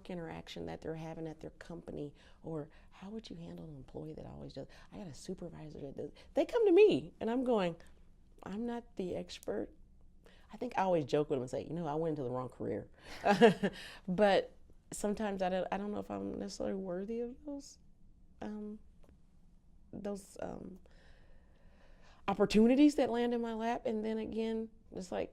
interaction that they're having at their company. Or how would you handle an employee that always does? I got a supervisor that does. They come to me, and I'm going, I'm not the expert. I think I always joke with them and say, I went into the wrong career. But sometimes I don't know if I'm necessarily worthy of those opportunities that land in my lap. And then again, it's like,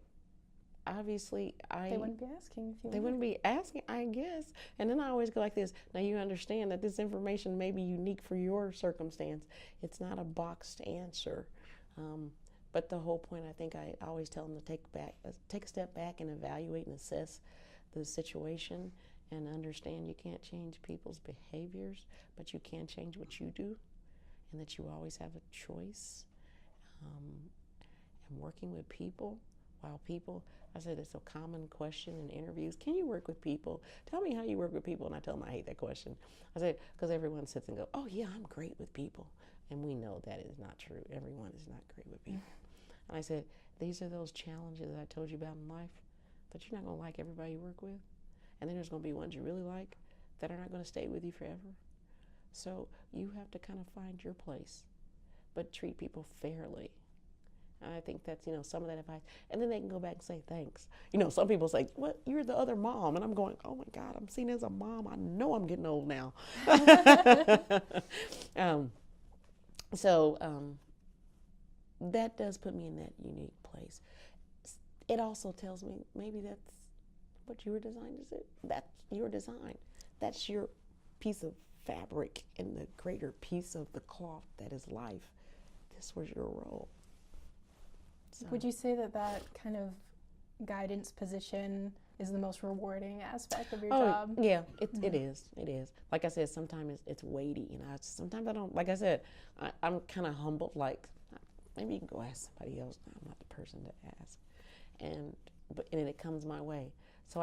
obviously, they wouldn't be asking if you They wouldn't be asking, I guess. And then I always go like this. Now you understand that this information may be unique for your circumstance. It's not a boxed answer. But the whole point, I think I always tell them to take a step back and evaluate and assess the situation and understand you can't change people's behaviors, but you can change what you do, and that you always have a choice. And working with people, I said it's a common question in interviews. Can you work with people? Tell me how you work with people. And I tell them I hate that question. I said, because everyone sits and goes, "Oh yeah, I'm great with people." And we know that is not true. Everyone is not great with people. And I said, these are those challenges that I told you about in life, that you're not going to like everybody you work with. And then there's going to be ones you really like that are not going to stay with you forever. So you have to kind of find your place, but treat people fairly. And I think that's, some of that advice. And then they can go back and say thanks. Some people say, what, you're the other mom. And I'm going, oh my God, I'm seen as a mom. I know I'm getting old now. That does put me in that unique place. It also tells me maybe that's what you were designed to do. That's your design. That's your piece of fabric in the greater piece of the cloth that is life. This was your role. So. Would you say that kind of guidance position is the most rewarding aspect of your job? Yeah, it is. It is. Like I said, sometimes it's weighty. Sometimes I don't, like I said, I'm kind of humbled, like, maybe you can go ask somebody else. I'm not the person to ask. And it comes my way. So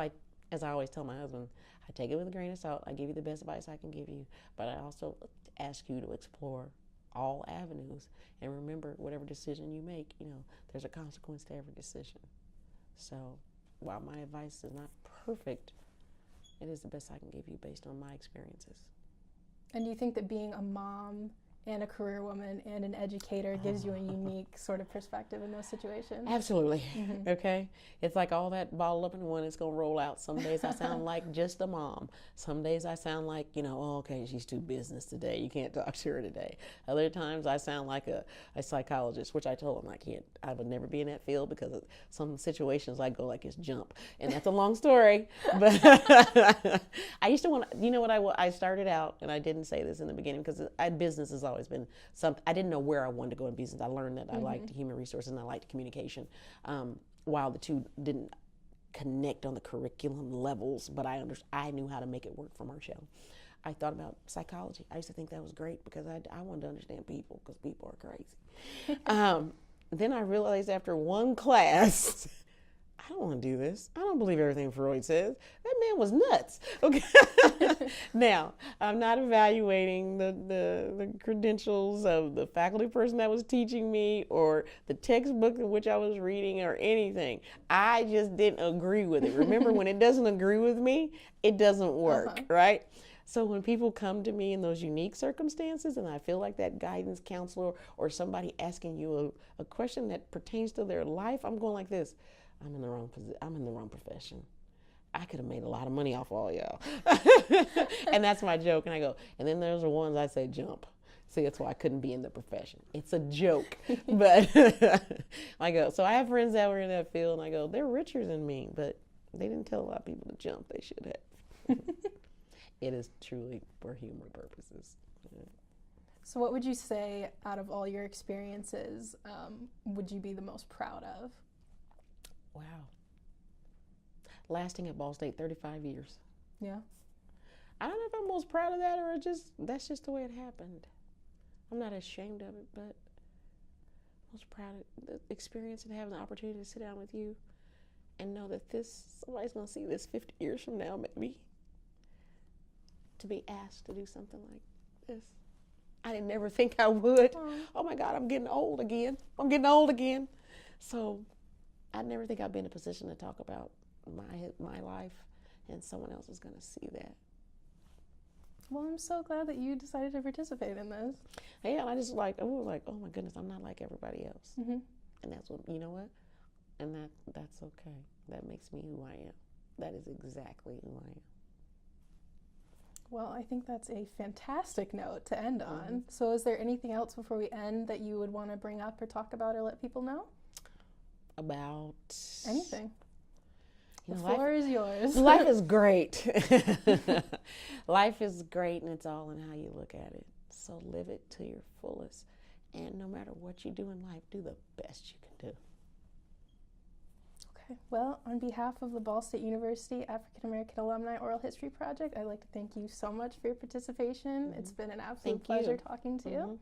as I always tell my husband, I take it with a grain of salt. I give you the best advice I can give you, but I also ask you to explore all avenues. And remember, whatever decision you make, there's a consequence to every decision. So while my advice is not perfect, it is the best I can give you based on my experiences. And do you think that being a mom and a career woman and an educator gives you a unique sort of perspective in those situations? Absolutely. Mm-hmm. Okay? It's like all that bottled up in one is going to roll out. Some days I sound like just a mom. Some days I sound like, okay, she's too business today. You can't talk to her today. Other times I sound like a psychologist, which I told them I would never be in that field because of some situations I go like it's jump. And that's a long story. But I used to want to, I started out, and I didn't say this in the beginning because business is always been something. I didn't know where I wanted to go in business. I learned that I liked human resources and I liked communication. While the two didn't connect on the curriculum levels, but I knew how to make it work for Marchal. I thought about psychology. I used to think that was great because I wanted to understand people because people are crazy. Then I realized after one class, I don't want to do this. I don't believe everything Freud says. That man was nuts. Okay. Now, I'm not evaluating the credentials of the faculty person that was teaching me or the textbook in which I was reading or anything. I just didn't agree with it. Remember, when it doesn't agree with me, it doesn't work, right? So when people come to me in those unique circumstances and I feel like that guidance counselor or somebody asking you a question that pertains to their life, I'm going like this. I'm in the wrong profession. I could have made a lot of money off all y'all. And that's my joke. And I go, and then there's the ones I say jump. See, that's why I couldn't be in the profession. It's a joke. But I go, so I have friends that were in that field, and I go, they're richer than me, but they didn't tell a lot of people to jump. They should have. It is truly for humor purposes. Yeah. So what would you say, out of all your experiences, would you be the most proud of? Wow. Lasting at Ball State 35 years. Yeah. I don't know if I'm most proud of that or that's just the way it happened. I'm not ashamed of it, but most proud of the experience and having the opportunity to sit down with you and know that somebody's going to see this 50 years from now, maybe. To be asked to do something like this. I didn't ever think I would. Oh my God, I'm getting old again. So I never think I'd be in a position to talk about my life, and someone else is going to see that. Well, I'm so glad that you decided to participate in this. Yeah, and I just oh my goodness, I'm not like everybody else. Mm-hmm. And that's what, and that's okay. That makes me who I am. That is exactly who I am. Well, I think that's a fantastic note to end on. So is there anything else before we end that you would want to bring up or talk about or let people know? About anything. The floor is yours. Life is great. Life is great, and it's all in how you look at it. So live it to your fullest. And no matter what you do in life, do the best you can do. Okay. Well, on behalf of the Ball State University African American Alumni Oral History Project, I'd like to thank you so much for your participation. It's been an absolute pleasure talking to you.